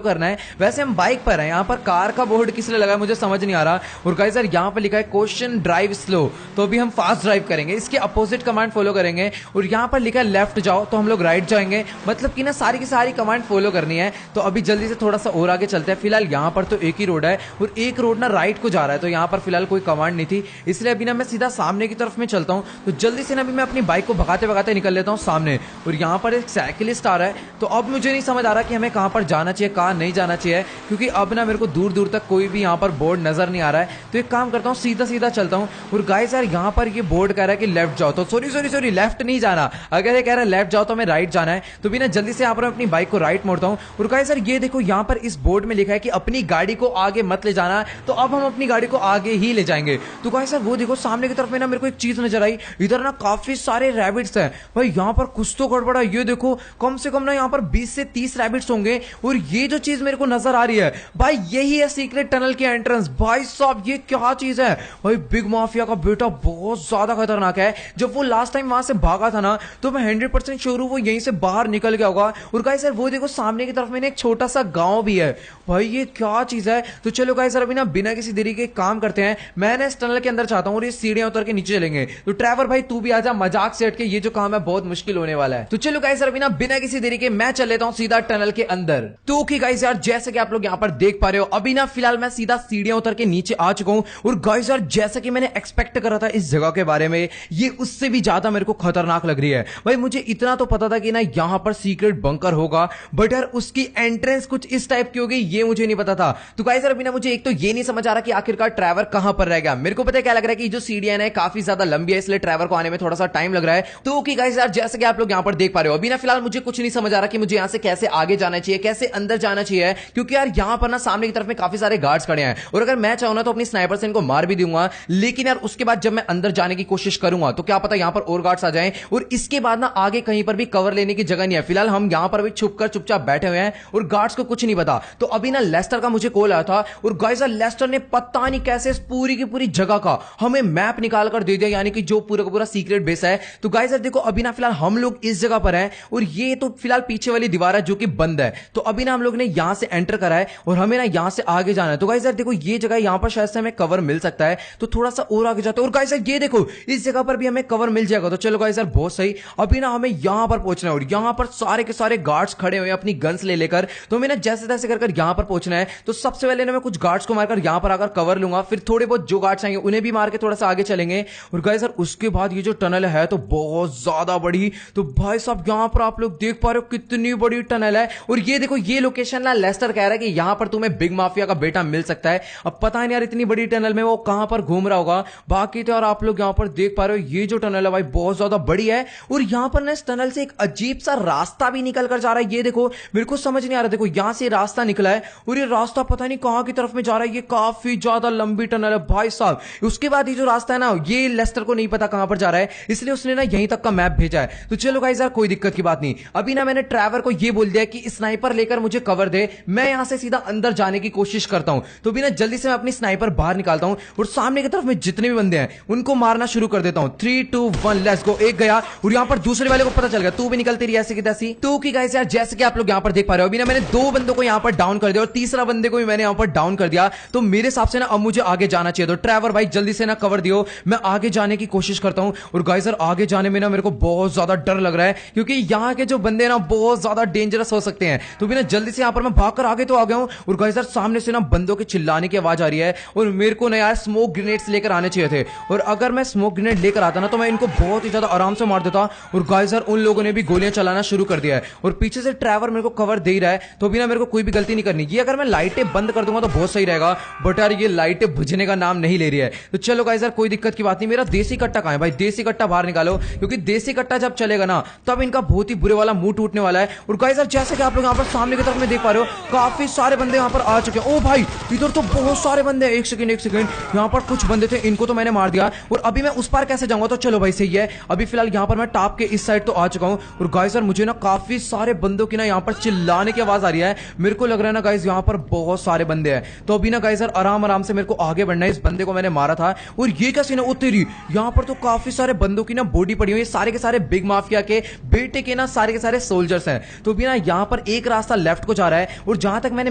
करना है। वैसे हम बाइक पर हैं, यहाँ पर कार का बोर्ड किस लिए लगा है मुझे समझ नहीं आ रहा। और गाइस यार यहाँ पर लिखा है क्वेश्चन ड्राइव स्लो, तो अभी हम फास्ट ड्राइव करेंगे, इसके अपोजिट कमांड फॉलो करेंगे। और यहाँ पर लिखा है लेफ्ट जाओ, तो हम लोग राइट जाएंगे। मतलब कि ना सारी की सारी कमांड फॉलो करनी है। तो अभी जल्दी से थोड़ा सा और आगे चलते हैं। फिलहाल यहाँ पर तो एक ही रोड है और एक रोड ना राइट को जा रहा है, तो यहाँ पर फिलहाल कोई कमांड नहीं थी, इसलिए अभी ना मैं सीधा सामने की तरफ में चलता हूँ। तो जल्दी से ना अभी मैं अपनी बाइक को भगाते भगाते निकल लेता हूँ सामने। और यहाँ पर एक साइकिलिस्ट आ रहा है, तो अब मुझे नहीं समझ आ रहा कि हमें कहाँ पर जाना चाहिए, कहाँ नहीं जाना चाहिए, क्योंकि अब ना मेरे को दूर दूर तक कोई भी यहाँ पर बोर्ड नजर नहीं आ रहा है। तो एक काम करता हूँ, सीधा सीधा चलता हूँ। और गाइस यार यहाँ पर ये बोर्ड कह रहा है कि लेफ्ट जाओ, तो सॉरी लेफ्ट नहीं जाना। अगर ये कह रहा है लेफ्ट जाओ तो हमें राइट जाना है। तो भी ना जल्दी से यहाँ पर अपनी बाइक को राइट मोड़ता हूँ। और गाइस यार ये देखो, यहाँ पर इस बोर्ड में लिखा है कि अपनी गाड़ी को आगे मत ले जाना, तो अब हम अपनी गाड़ी को आगे ही ले जाएंगे। तो गाइस यार वो देखो, सामने की तरफ में ना मेरे को एक चीज नजर आई, इधर ना काफी सारे रैबिट्स हैं। भाई यहाँ पर कुछ तो गड़बड़ है। ये देखो, कम से कम ना यहाँ पर 20 से 30 रैबिट्स होंगे। और ये जो चीज मेरे को नजर आ रही है भाई, यही है सीक्रेट टनल की एंट्रेंस। भाई साहब ये क्या चीज है भाई, बिग माफिया का बेटा बहुत ज्यादा खतरनाक है। जब वो लास्ट टाइम वहां से भागा था ना, तो मैं 100% श्योर हूं वो यहीं से बाहर निकल गया होगा। और गाइस यार वो देखो, सामने की तरफ में एक छोटा सा गांव भी है। भाई ये क्या चीज है। तो चलो गाइस यार अभी ना बिना किसी देरी के काम करते हैं। मैं इस टनल के अंदर चाहता हूं और ये सीढ़ियां उतर के नीचे चलेंगे। तो ट्रैवर भाई तू भी आजा, मजाक से हट के, ये जो काम है बहुत मुश्किल होने वाला है। तो चलो गाइस यार अभी ना बिना किसी देरी के मैं चल लेता हूं सीधा टनल के अंदर। तो ओके गाइस यार, जैसे कि आप लोग यहां पर देख पा रहे हो, अभी ना फिलहाल मैं सीधा सीढ़ियां उतर के नीचे आ चुका हूं। और गाइस यार जैसे कि मैंने एक्सपेक्ट करा था इस जगह के बारे में, ये उससे भी ज्यादा मेरे को खतरनाक लग रही है। भाई मुझे इतना तो पता था कि ना यहां पर सीक्रेट बंकर होगा, बट यार उसकी एंट्रेंस कुछ इस टाइप की होगी ये मुझे नहीं पता था। तो गाइस यार अभी ना मुझे एक तो ये नहीं समझ आ रहा कि आखिरकार ट्रैवर कहां पर रह गया। मेरे को पता है क्या लग रहा है कि जो सीढ़ियां है काफी ज्यादा लंबी है, इसलिए ट्रैवर को आने में थोड़ा सा टाइम लग रहा है। तो ओके गाइस यार, जैसे कि आप लोग यहां पर देख पा रहे हो, अभी ना फिलहाल मुझे कुछ नहीं समझ आ रहा कि मुझे यहां से कैसे आगे जाना चाहिए, कैसे अंदर जाना चाहिए, क्योंकि यार यहां पर ना सामने की तरफ में काफी सारे गार्ड्स खड़े हैं। और अगर मैं चाहूं ना तो अपनी स्नाइपर से इनको मार भी दूंगा, लेकिन यार उसके बाद जब मैं अंदर जाने की कोशिश करूंगा तो क्या पता यहां पर और गार्ड्स आ जाएं, और इसके बाद ना आगे कहीं पर भी कवर लेने की जगह नहीं है। फिलहाल हम यहां पर भी छुपकर चुपचाप बैठे हुए हैं और गार्ड्स को कुछ नहीं पता। तो अभी ना लेस्टर का मुझे कॉल आया था, और गाइस लेस्टर ने पता नहीं कैसे इस पूरी की पूरी जगह का हमें मैप निकाल कर दे दिया, यानी कि जो पूरा का पूरा सीक्रेट बेस है। तो गाइस देखो, अभी ना फिलहाल हम लोग इस जगह पर हैं, और ये तो फिलहाल पीछे वाली दीवार है जो कि बंद है। तो अभी ना हम लोग ने यहां से एंटर करा है और हमें ना यहां से आगे जाना है। तो गाइस देखो, ये जगह यहां पर शायद से हमें कवर मिल सकता है, तो थोड़ा सा और आगे जाते हैं। और गाइस ये देखो, इस जगह पर भी हमें कवर मिल जाएगा। तो चलो गाइस बहुत सही, अभी ना हमें यहां पर पहुंचना है, और यहां पर सारे के सारे गार्ड्स खड़े हुए अपनी गन्स ले लेकर। तो हमें ना जैसे तैसे कर यहां पर पहुंचना है। तो सबसे पहले ना मैं कुछ गार्ड्स को मारकर यहां पर आकर कवर लूंगा, फिर थोड़े बहुत जो गार्ड्स आएंगे उन्हें भी मार के थोड़ा सा आगे चलेंगे। और गाइस उसके बाद ये जो टनल है तो बहुत ज्यादा बड़ी। तो भाई साहब यहां पर आप लोग देख पा रहे हो कितनी बड़ी टनल है। और ये देखो, ये लोकेशन ना लेस्टर कह रहा है कि यहां पर तुम्हें बिग माफिया का बेटा मिल सकता है। अब पता नहीं यार इतनी बड़ी टनल में वो कहां पर घूम रहा होगा। बाकी तो यार आप लोग यहां पर देख पा रहे हो, ये जो टनल है भाई बहुत ज्यादा बड़ी है। और यहां पर ना इस टनल से एक अजीब सा रास्ता भी निकल कर जा रहा है। ये देखो, मेरे को समझ नहीं आ रहा। देखो यहां से रास्ता निकला है और ये रास्ता पता नहीं कहां की तरफ में जा रहा है। ये काफी ज्यादा लंबी टनल है भाई साहब। उसके बाद ये जो रास्ता है ना, ये लेस्टर को नहीं पता कहां पर जा रहा है, इसलिए उसने ना यहीं तक का मैप भेजा है। तो चलो गाइस यार कोई दिक्कत की बात नहीं। अभी ना मैंने ट्रैवर को ये बोल दिया कि स्नाइपर लेकर मुझे कवर दे, मैं यहां से सीधा अंदर जाने की कोशिश करता हूं। तो भी ना जल्दी से मैं अपनी स्नाइपर बाहर निकालता हूं और सामने की तरफ में जितने भी बंदे हैं उनको मारना शुरू कर देता हूं। 3 2 1 लेट्स गो। एक गया और यहां पर दूसरे वाले को पता चल गया, तू भी निकलती रही ऐसे की तैसी। तो कि गाइस यार जैसे कि आप लोग यहां पर देख पा रहे हो, अभी ना मैंने 2 बंदों को यहां पर डाउन कर दिया और तीसरा बंदे को भी मैंने यहां पर डाउन कर दिया। तो मेरे हिसाब से ना अब मुझे आगे जाना चाहिए। तो ट्रैवर भाई जल्दी से ना कवर दियो, मैं आगे जाने की कोशिश करता हूं। और गाइस यार आगे जाने में ना मेरे को बहुत ज्यादा डर लग रहा है, क्योंकि यहां के जो बंदे ना बहुत ज्यादा डेंजरस हो सकते हैं। तो भी ना जल्दी से यहां पर मैं भागकर आगे तो आ गया हूं। और गाइस यार सामने से ना बंदों के चिल्लाने की आवाज आ रही है, और मेरे को ना यार स्मोक ग्रेनेड्स लेकर आने चाहिए थे। और अगर मैं स्मोक ग्रेनेड लेकर आता ना तो मैं इनको बहुत ही ज्यादा आराम से मार देता। और गाइस यार उन लोगों ने भी गोलियां चलाना शुरू कर दिया है, और पीछे से ट्रैवर मेरे को कवर दे ही रहा है। तो भी ना मेरे को कोई भी गलती नहीं करनी। ये अगर मैं लाइटें बंद कर दूंगा तो बहुत सही रहेगा, बट यार ये लाइटें बुझने का नाम नहीं ले रही है। तो चलो गाइस यार कोई दिक्कत की बात नहीं। मेरा देसी कट्टा कहां है भाई? देसी कट्टा बाहर निकालो, क्योंकि देसी कट्टा जब चलेगा ना तब इनका बहुत ही बुरे वाला मुंह टूटने वाला है। और गाइस यार जैसे कि आप लोग यहां पर सामने की तरफ में देख पा रहे हो, काफी सारे बंदे यहां पर आ चुके हैं। ओ भाई इधर तो बहुत सारे बंदे हैं। एक सेकंड यहां पर कुछ बंदे थे, इनको तो मैंने मार दिया और अभी मैं उस पार कैसे जाऊंगा, तो चलो भाई सही है। अभी फिलहाल यहाँ पर मैं टॉप के इस साइड तो आ चुका हूँ और गाइस यार मुझे ना काफी सारे बंदों की ना यहाँ पर चिल्लाने की आवाज आ रही है। मेरे को लग रहा है ना गाइस यहाँ पर बहुत सारे बंदे हैं। तो अभी ना गाइस यार आराम आराम से मेरे को आगे बढ़ना है। इस बंदे को मैंने मारा था और ये क्या सीन है, ओ तेरी, यहाँ पर तो काफी सारे बंदों की ना बॉडी पड़ी हुई है। सारे के सारे बिग माफिया के बेटे के ना सारे के सारे सोल्जर्स हैं। तो भी ना यहाँ पर एक रास्ता लेफ्ट को जा रहा है और जहां तक मैंने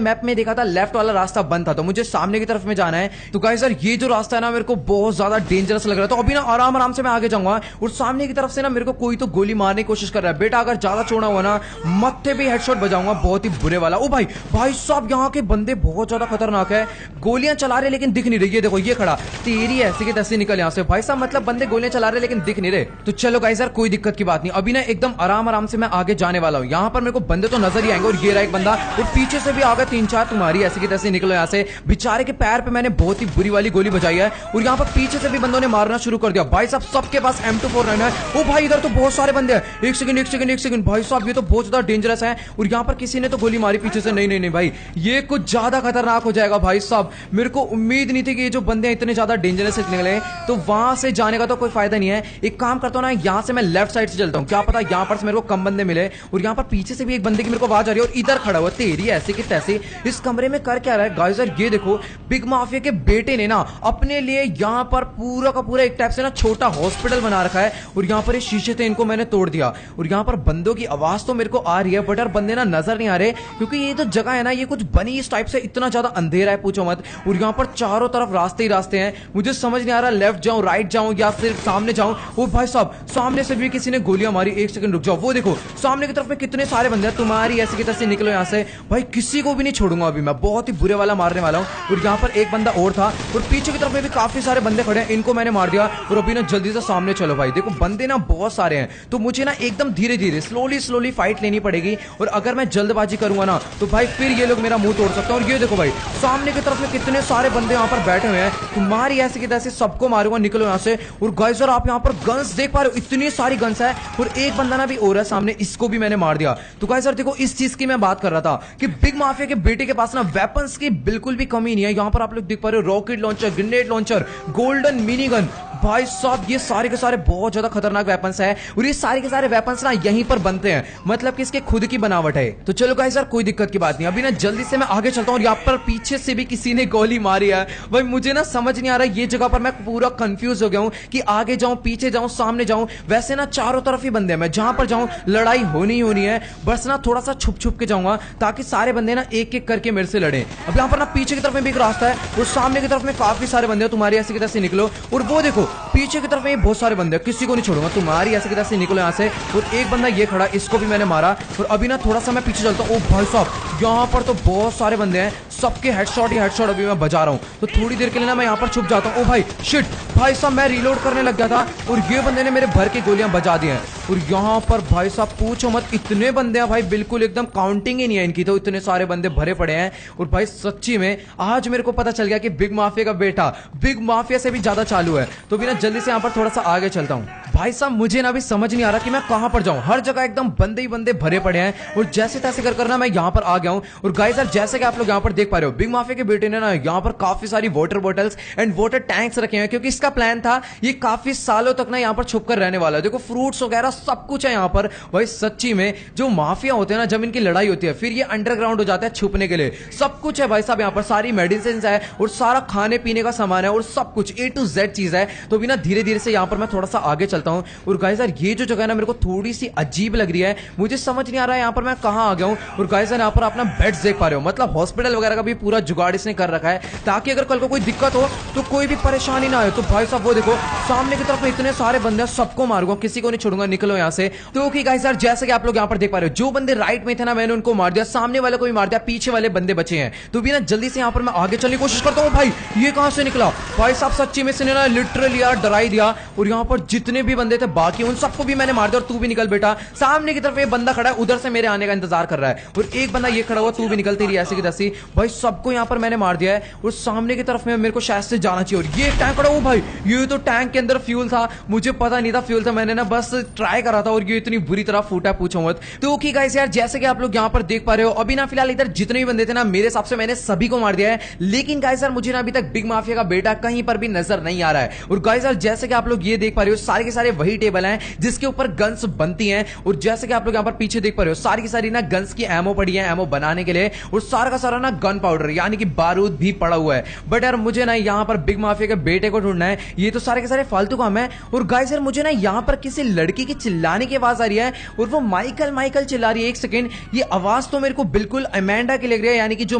मैप में देखा था लेफ्ट वाला रास्ता बंद था, तो मुझे सामने की तरफ में जाना है। तो गाइस यार ये जो रास्ता है ना मेरे को बहुत ज्यादा डेंजरस लग रहा है। तो अभी ना आराम आराम से मैं आगे जाऊंगा और सामने की तरफ से ना मेरे को कोई तो गोली मारने की कोशिश कर रहा है। बेटा अगर ज्यादा छोड़ा हुआ ना मत्थे पे हेडशॉट बजाऊंगा बहुत ही बुरे वाला। ओ भाई भाई साहब यहाँ के बंदे बहुत ज्यादा खतरनाक है। गोलियां चला रहे लेकिन दिख नहीं रही। ये देखो ये खड़ा, तेरी ऐसी की तैसी निकल यहाँ से भाई साहब। मतलब बंदे गोलियां चला रहे लेकिन दिख नहीं रहे। तो चलो गाइस यार कोई दिक्कत की बात नहीं, अभी ना एकदम आराम आराम से मैं आगे जाने वाला हूँ। यहाँ पर मेरे को बंदे तो नजर ही आएंगे और ये रहा एक बंदा और पीछे से भी आ गए 3-4। तुम्हारी ऐसी की तैसी निकलो यहाँ से। बेचारे के पैर पे मैंने बहुत ही बुरी वाली गोली बजाई है और यहाँ पर पीछे से भी बंदों ने मारना शुरू कर दिया। भाई साहब सबके पास M249 है। ओ भाई इधर तो बहुत सारे बंदे हैं। एक सेकंड भाई साहब ये तो बहुत ज्यादा डेंजरस है। और यहाँ पर किसी ने तो गोली मारी पीछे से। नहीं भाई ये कुछ ज्यादा खतरनाक हो जाएगा भाई साहब। मेरे को उम्मीद नहीं थी कि ये जो बंदे इतने ज्यादा डेंजरस निकले। तो वहां से जाने का तो कोई फायदा नहीं है। एक काम करता हूँ ना, यहाँ से मैं लेफ्ट साइड से चलता हूँ, क्या पता यहाँ पर से मेरे को कम बंदे मिले। और यहाँ पर पीछे से भी एक बंदे की मेरे को आवाज आ रही है और इधर खड़ा हुआ तेरी ऐसे की तैसे। इस कमरे में कर क्या रहा है गाइस यार, ये देखो बिग माफिया के बेटे ने ना अपने लिए यहाँ पर पूरा का पूरा एक टाइप से ना छोटा हॉस्पिटल बना रखा है। और यहाँ पर ये शीशे थे इनको मैंने तोड़ दिया और यहाँ पर बंदों की आवाज तो मेरे को आ रही है बट यार बंदे ना नजर नहीं आ रहे, क्योंकि ये तो जगह है ना ये कुछ बनी इस टाइप से, इतना ज्यादा अंधेरा है पूछो मत। और यहाँ पर चारों तरफ रास्ते ही रास्ते हैं। मुझे समझ नहीं आ रहा लेफ्ट जाऊं राइट जाऊं या सिर्फ सामने जाऊं। ओ भाई साहब सामने से भी किसी ने गोलियां मारी। एक सेकंड रुक जाओ, वो देखो सामने की तरफ में कितने सारे बंदे हैं। तुम्हारी ऐसी की तरह से निकलो यहाँ से भाई, किसी को भी नहीं छोड़ूंगा अभी मैं, बहुत ही बुरे वाला मारने वाला हूँ। और यहाँ पर एक बंदा और था और पीछे की तरफ में भी काफी सारे बंदे खड़े हैं, इनको मैंने मार दिया। और अभी ना जल्दी से सामने चलो भाई, देखो बंदे ना बहुत सारे हैं तो मुझे ना एकदम धीरे धीरे स्लोली फाइट लेनी पड़ेगी। और अगर मैं जल्दबाजी करूंगा ना तो भाई फिर ये लोग मेरा मुंह तोड़ सकते हैं। और ये देखो भाई सामने की तरफ में कितने सारे बंदे यहाँ पर बैठे हुए हैं। तुम्हारी ऐसी की तरह सबको मारूंगा, निकलो यहाँ से। और गाइस आप यहाँ पर गन्स देख पा रहे हो, इतनी सारी गन्स है। और एक बंदा ना भी और है सामने, इसको भी मैंने मार दिया। तो गाइस देखो इस चीज की मैं बात कर रहा था कि बिग माफिया के बेटे के पास ना वेपन्स की बिल्कुल भी कमी नहीं है। यहाँ पर आप लोग देख पा रहे हो rocket launcher, grenade launcher, golden mini gun. भाई साहब ये सारे के सारे बहुत ज्यादा खतरनाक वेपन्स है और ये सारे के सारे वेपन्स ना यहीं पर बनते हैं, मतलब कि इसके खुद की बनावट है। तो चलो गाइस यार कोई दिक्कत की बात नहीं, अभी ना जल्दी से मैं आगे चलता हूँ। और यहाँ पर पीछे से भी किसी ने गोली मारी है। भाई मुझे ना समझ नहीं आ रहा, ये जगह पर मैं पूरा कंफ्यूज हो गया हूँ कि आगे जाऊं पीछे जाऊं सामने जाऊं। वैसे ना चारों तरफ ही बंदे हैं, मैं जहां पर जाऊं लड़ाई होनी है। बस ना थोड़ा सा छुप के जाऊंगा ताकि सारे बंदे ना एक एक करके मेरे से लड़े। अब यहाँ पर ना पीछे की तरफ में भी एक रास्ता है और सामने की तरफ में काफी सारे बंदे हैं। तुम्हारी ऐसी की तरफ से निकलो और वो देखो पीछे की तरफ में बहुत सारे बंदे हैं, किसी को नहीं छोड़ूंगा। तुम्हारी ऐसी की तरफ से निकलो यहाँ से। और एक बंदा ये खड़ा, इसको भी मैंने मारा। और अभी ना थोड़ा सा मैं पीछे चलता हूँ। ओ भाई साहब यहाँ पर तो बहुत सारे बंदे हैं, सबके हेडशॉट ही हेडशॉट अभी मैं बजा रहा हूँ। तो थोड़ी देर के लिए ना मैं यहाँ पर छुप जाता हूँ। ओ भाई शिट, भाई साहब मैं रीलोड करने लग गया था और ये बंदे ने मेरे भर की गोलियां बजा दी हैं। और यहाँ पर भाई साहब पूछो मत इतने बंदे हैं भाई, बिल्कुल एकदम काउंटिंग ही नहीं है इनकी, तो इतने सारे बंदे भरे पड़े हैं। और भाई सच्ची में आज मेरे को पता चल गया कि बिग माफिया का बेटा बिग माफिया से भी ज्यादा चालू है। तो बिना जल्दी से यहाँ पर थोड़ा सा आगे चलता हूँ। भाई साहब मुझे ना अभी समझ नहीं आ रहा कि मैं कहां पर जाऊं, हर जगह एकदम बंदे ही बंदे भरे पड़े हैं। और जैसे तैसे कर करना मैं यहां पर आ गया हूं। और गाइस यार जैसे कि आप लोग यहां पर देख पा रहे हो, बिग माफिया के बेटे ने ना यहां पर काफी सारी water bottles and water tanks रखे हैं, क्योंकि इसका प्लान था ये काफी सालों तक ना यहां पर छुप कर रहने वाला है। देखो फ्रूट्स वगैरह सब कुछ है यहां पर। भाई सच्ची में जो माफिया होते हैं ना, जब इनकी लड़ाई होती है फिर ये अंडरग्राउंड हो जाता है छुपने के लिए। सब कुछ है भाई साहब यहाँ पर, सारी मेडिसिन है और सारा खाने पीने का सामान है और सब कुछ A to Z चीज है। तो बिना धीरे धीरे से यहाँ पर मैं थोड़ा सा आगे चलता हूँ। और गाइस यार ये जो जगह है ना मेरे को थोड़ी सी अजीब लग रही है, मुझे समझ नहीं आ रहा है यहाँ पर मैं कहाँ आ गया हूँ। और गाइस यार यहाँ पर अपना बेड्स देख पा रहे हो, मतलब हॉस्पिटल वगैरह का भी पूरा जुगाड़ इसने कर रखा है ताकि अगर कल को कोई दिक्कत हो तो कोई भी परेशानी ना आए। तो भाई साहब वो देखो सामने की तरफ में इतने सारे बंदे, सबको मारूंगा, किसी को नहीं छोड़ूंगा, निकलो यहाँ से। तो ओके गाइस यार जैसे कि आप लोग यहाँ पर देख पा रहे हो, जो बंदे राइट में थे ना मैंने उनको मार दिया, सामने वाले को भी मार दिया, पीछे वाले बंदे बचे हैं। तो भी ना जल्दी से यहाँ पर मैं आगे चलने की कोशिश करता हूँ। भाई ये कहां से निकला, भाई साहब सच्ची में इसने ना लिटरली यार डरा ही दिया। और यहाँ पर जितने भी बंदे थे बाकी उन सबको भी मैंने मार दिया। और तू भी निकल बेटा, सामने की तरफ ये बंदा खड़ा है, उधर से मेरे आने का इंतजार कर रहा है। और एक बंदा ये खड़ा हुआ, तू भी निकल, तेरी ऐसी की तैसी। भाई सबको यहाँ पर मैंने मार दिया है। और सामने की तरफ में मेरे को शायद से जाना चाहिए। और ये टैंक खड़ा हुआ भाई, ये तो टैंक के अंदर फ्यूल था, मुझे पता नहीं था फ्यूल था, मैंने ना बस ट्राई करा था। और ये इतनी बुरी तरह फूटा, पूछो मत। तो ओके गाइस यार, जैसे कि आप लोग यहाँ पर देख पा रहे हो, अभी ना फिलहाल इधर जितने भी बंदे थे ना, मेरे हिसाब से मैंने सभी को मार दिया है। लेकिन गाइस यार, मुझे ना अभी तक बिग माफिया का बेटा कहीं पर भी नजर नहीं आ रहा है। और गाइस यार, जैसे कि आप लोग ये देख पा रहे हो, सारे के सारे वही टेबल हैं जिसके ऊपर गन्स बनती हैं। और जैसे कि आप लोग यहाँ पर पीछे देख पा रहे हो, सारी की सारी ना गन्स की एमो पड़ी है, एमो बनाने के लिए। और सारा का सारा ना गन पाउडर यानी कि बारूद भी पड़ा हुआ है। बट यार मुझे ना यहाँ पर बिग माफिया के बेटे को ढूंढना है, ये तो सारे के सारे फालतू काम है। और गाइस यार, मुझे ना यहाँ पर किसी लड़की की चिल्लाने की आवाज आ रही है, और वो माइकल माइकल चिल्ला रही है। एक सेकेंड, ये आवाज तो मेरे को बिल्कुल अमेंडा की लग रही है, यानी कि जो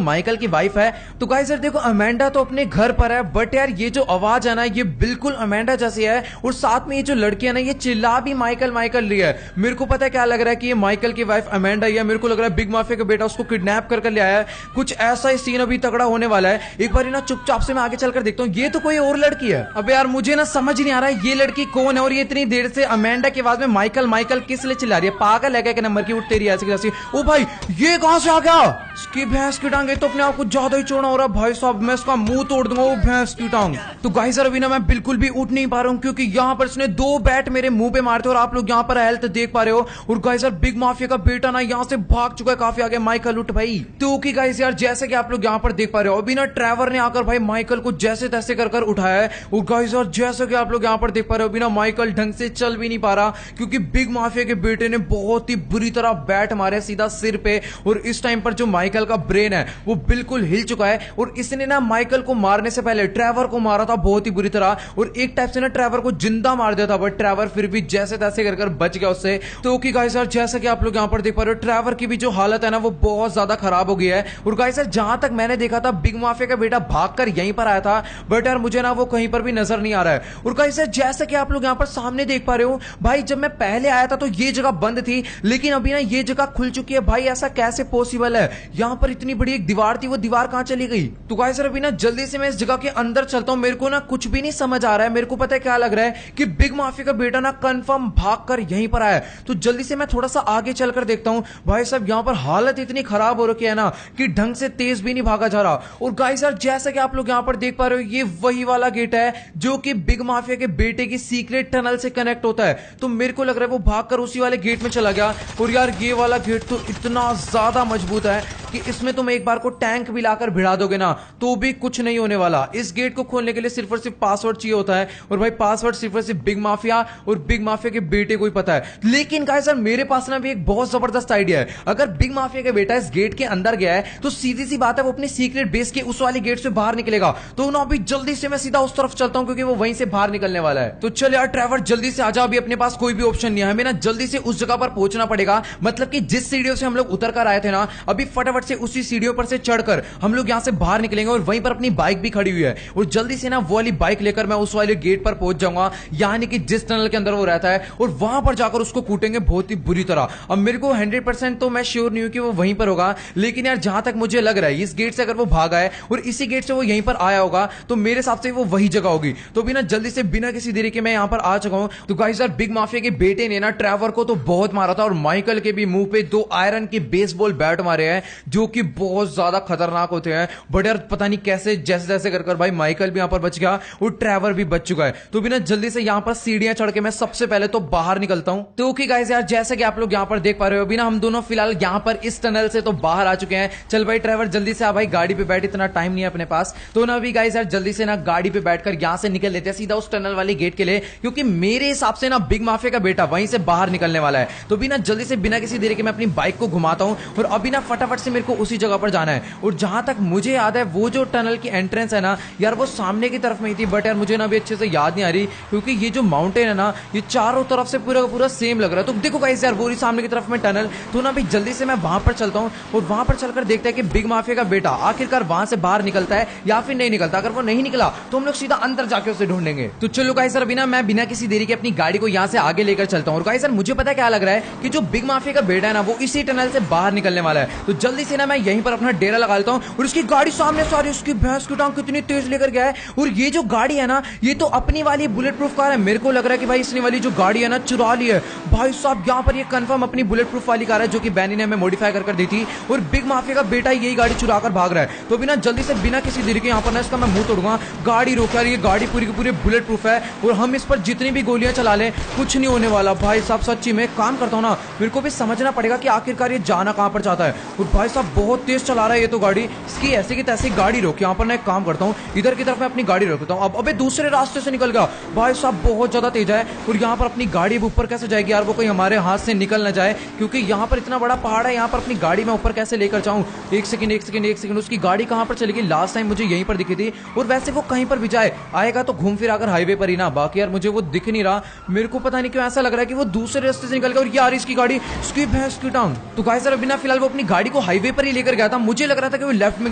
माइकल की वाइफ है। तो गाइस यार देखो, अमेंडा तो अपने घर पर है, बट यार ये जो आवाज है ना, ये बिल्कुल अमेंडा जैसी है। और साथ में ये जो लड़की है ना, ये चिल्ला भी माइकल माइकल रही है। मेरे को पता है क्या लग रहा है कि ये माइकल की वाइफ अमेंडा ही है। मेरे को लग रहा है बिग माफिया का बेटा उसको किडनैप कर ले आया है। कुछ ऐसा ही सीन अभी तगड़ा होने वाला है। एक बार ना चुपचाप से मैं आगे चलकर देखता हूँ, ये तो कोई और लड़की है। अबे यार, मुझे ना समझ नहीं आ रहा है ये लड़की कौन है, और ये इतनी देर से अमेंडा की आवाज में माइकल माइकल किस लिए चिल्ला रही है। पागल है क्या कि नंबर की उठ तेरी ऐसी जैसी। ओ भाई, ये कहां से आ गया? इसकी भैंस की टांग, तो अपने आप को ज्यादा ही चौड़ा हो रहा है भाई साहब, मैं इसका मुंह तोड़ दूंगा वो भैंस की टांग। तो गाइस यार, अभी ना मैं बिल्कुल भी उठ नहीं पा रहा हूँ, क्योंकि यहाँ पर इसने 2 बैट मेरे मुंह पे मारते। और आप लोग यहाँ पर हेल्थ देख पा रहे हो। और गाइस यार, बिग माफिया का बेटा ना यहाँ से भाग चुका है काफी आगे। माइकल उठ भाई। तो ओके गाइस यार, जैसे कि आप लोग यहाँ पर देख पा रहे हो, अभी ना ट्रेवर ने आकर भाई माइकल को जैसे तैसे कर उठाया है। और गाइस यार, जैसे कि आप लोग यहाँ पर देख पा रहे हो, अभी ना माइकल ढंग से चल भी नहीं पा रहा, क्योंकि बिग माफिया के बेटे ने बहुत ही बुरी तरह बैट मारे सीधा सिर पे। और इस टाइम पर जो माइकल का ब्रेन है वो बिल्कुल हिल चुका है। और इसने ना माइकल को मारने से पहले ट्रेवर को मारा था बहुत ही बुरी तरह, और एक टाइप से ना ट्रेवर को जिंदा मार दिया था। बट ट्रेवर फिर भी जैसे तैसे कर बच गया उससे। तो ओके गाइस यार, जैसे कि आप लोग यहाँ पर देख पा रहे हो, ट्रेवर की भी जो हालत है ना, वो बहुत ज्यादा खराब हो गई है। और गाइस यार, जहां तक मैंने देखा था, बिग माफिया का बेटा भागकर यहीं पर आया था, बट यार मुझे ना वो कहीं पर भी नजर नहीं आ रहा है। और गाइस यार, जैसे कि आप लोग यहाँ पर सामने देख पा रहे हो भाई, जब मैं पहले आया था तो ये जगह बंद थी, लेकिन अभी ना ये जगह खुल चुकी है। भाई ऐसा कैसे पॉसिबल है? यहाँ पर इतनी बड़ी एक दीवार थी, वो दीवार कहां चली गई? तो गाइस यार, अभी ना जल्दी से मैं इस जगह के अंदर चलता हूं। मेरे को ना कुछ भी नहीं समझ आ रहा है। मेरे को पता है क्या लग रहा है कि बिग माफिया का बेटा ना कंफर्म भागकर यहीं पर आया है। तो जल्दी से मैं थोड़ा सा आगे चलकर देखता हूं। भाई साहब, यहाँ पर हालत इतनी खराब हो रखी है ना कि ढंग से तेज भी नहीं भागा जा रहा। और गाइस यार, जैसा कि आप लोग यहाँ पर देख पा रहे हो, ये वही वाला गेट है जो कि बिग माफिया के बेटे की सीक्रेट टनल से कनेक्ट होता है। तो मेरे को लग रहा है वो भागकर उसी वाले गेट में चला गया। और यार, ये वाला गेट तो इतना ज्यादा मजबूत है कि इसमें तुम एक बार को टैंक भी लाकर भिड़ा दोगे ना, तो भी कुछ नहीं होने वाला। इस गेट को खोलने के लिए सिर्फ और सिर्फ पासवर्ड चाहिए होता है। और भाई, पासवर्ड सिर्फ और सिर्फ बिग माफिया और बिग माफिया के बेटे को ही पता है। लेकिन गाइस यार, मेरे पास ना भी एक बहुत जबरदस्त आइडिया है। अगर बिग माफिया का बेटा इस गेट के अंदर गया है, तो सीधी सी बात है, वो अपनी सीक्रेट बेस के उस वाले गेट से बाहर निकलेगा। तो ना अभी जल्दी से मैं सीधा उस तरफ चलता हूं, क्योंकि वो वहीं से बाहर निकलने वाला है। तो चल यार ट्रेवर, जल्दी से आजा, अभी अपने पास कोई भी ऑप्शन नहीं है। हमें ना जल्दी से उस जगह पर पहुंचना पड़ेगा। मतलब कि जिस सीढ़ियों से हम लोग उतर कर आए थे ना, अभी फटाफट से उसी सीढ़ियों पर से चढ़कर हम लोग यहां से बाहर निकलेंगे। और वहीं पर अपनी बाइक भी खड़ी हुई है, और जल्दी से ना वो वाली बाइक लेकर मैं उस वाले गेट पर पहुंच जाऊंगा, यानी कि जिस टनल के अंदर वो रहता है। और वहां पर जाकर उसको कूटेंगे बहुत ही बुरी तरह। अब मेरे को 100% तो मैं श्योर नहीं हूं कि वो वहीं पर होगा, लेकिन यार जहां तक मुझे लग रहा है, इस गेट से अगर वो भागा है और इसी गेट से वो यहीं पर आया होगा, तो मेरे हिसाब से वो वही जगह होगी। तो बिना जल्दी से, बिना किसी देरी के मैं यहां पर आ चुका हूं। तो गाइस यार, बिग माफिया के बेटे ने ना ट्रेवर को तो बहुत मारा था, और माइकल के भी मुंह पे 2 आयरन के बेसबॉल बैट मारे हैं, जो कि बहुत ज्यादा खतरनाक होते हैं। बट यार पता नहीं कैसे जैसे जैसे कर भाई माइकल भी यहां पर बच गया और ट्रेवर भी बच चुका है। तो बिना जल्दी से यहां पर सीढ़ियां चढ़ के मैं सबसे पहले तो बाहर निकलता हूं। तो ओके गाइस यार, जैसे कि आप लोग यहां पर देख पा रहे हो, बिना हम दोनों फिलहाल यहां पर इस टनल से तो बाहर आ चुके हैं। चल भाई ट्रेवर, जल्दी से आ भाई, गाड़ी पे बैठ, इतना टाइम नहीं है अपने पास। तो ना अभी गाइस यार, जल्दी से ना गाड़ी पे बैठकर यहां से निकल लेते हैं सीधा उस टनल वाले गेट के लिए, क्योंकि मेरे हिसाब से ना बिग माफिया का बेटा वहीं से बाहर निकलने वाला है। तो बिना जल्दी से, बिना किसी देरी के मैं अपनी बाइक को घुमाता हूं, और अभी ना फटाफट से मेरे को उसी जगह पर जाना है। और जहां तक मुझे याद है, वो जो टनल की एंट्रेंस है ना यार, वो सामने की तरफ में ही थी। बट यार मुझे ना अभी अच्छे से याद नहीं आ रही, क्योंकि ये जो माउंटेन है ना, ये चारों तरफ से पूरा पूरा सेम लग रहा है। तो देखो गाइस यार, वो सामने की तरफ में टनल। तो ना अभी जल्दी से मैं वहां पर चलता हूं, और वहां पर चलकर देखते हैं कि बिग माफिया का बेटा आखिरकार वहां से बाहर निकलता है या फिर नहीं निकलता। अगर वो नहीं निकला तो हम लोग सीधा अंदर जाके उसे ढूंढेंगे। तो चलो गाइस यार, अभी ना मैं बिना किसी देरी के अपनी गाड़ी को यहां से आगे लेकर चलता हूं। और गाइस यार, मुझे पता क्या लग रहा है कि जो बिग माफिया का बेटा है ना, वो इसी टनल से बाहर निकलने वाला है। तो जल्दी से ना मैं यहीं पर अपना डेरा लगा लेता हूँ। और उसकी गाड़ी सामने से आ रही है, उसकी भैंस की टांग कितनी तेज लेकर गया है। और ये जो गाड़ी है ना, ये तो अपनी वाली बुलेट प्रूफ कार है। मेरे को लग रहा है कि भाई इसने वाली जो गाड़ी है ना चुरा ली है। भाई साहब यहाँ पर ये कंफर्म अपनी बुलेट प्रूफ वाली कार है जो कि बैनी ने हमें मॉडिफाई कर दी थी। और बिग माफिया का बेटा यही गाड़ी चुरा कर भाग रहा है। तो बिना जल्दी से बिना किसी देरी के यहाँ पर ना इसका मैं मुंह तोड़ूंगा। गाड़ी रोका, ये गाड़ी पूरी की पूरी बुलेट प्रूफ है और हम इस पर जितनी भी गोलियां चला लें कुछ नहीं होने वाला। भाई साहब सच्ची में काम करता हूँ ना, मेरे को भी समझना पड़ेगा कि आखिरकार ये जाना कहाँ पर चाहता है। और भाई साहब बहुत तेज चला रहा है ये तो गाड़ी, इसकी ऐसी की तैसी गाड़ी रोक। यहाँ पर मैं एक काम करता हूँ, इधर की तरफ मैं अपनी गाड़ी रोकता हूँ। अब अबे दूसरे रास्ते से निकल गया। भाई साहब बहुत ज्यादा तेज है। और यहाँ पर अपनी गाड़ी ऊपर कैसे जाएगी यार, वो कोई हमारे हाथ से निकल ना जाए, क्योंकि यहाँ पर इतना बड़ा पहाड़ है। यहाँ पर अपनी गाड़ी में ऊपर कैसे लेकर जाऊँ। एक सेकंड उसकी गाड़ी कहाँ पर चलेगी। लास्ट टाइम मुझे यहीं पर दिखी थी। और वैसे वो कहीं पर भी जाए आएगा तो घूम फिर आकर हाईवे पर ही ना। बाकी यार मुझे वो दिख नहीं रहा। मेरे को पता नहीं क्यों ऐसा लग रहा है कि वो दूसरे रास्ते से निकल गया। और यार इसकी गाड़ी, इसकी भैंस की टांग। तो गाइस सर बिना फिलहाल वो अपनी गाड़ी को हाईवे पर ही लेकर गया था। मुझे लग रहा था कि वो लेफ्ट में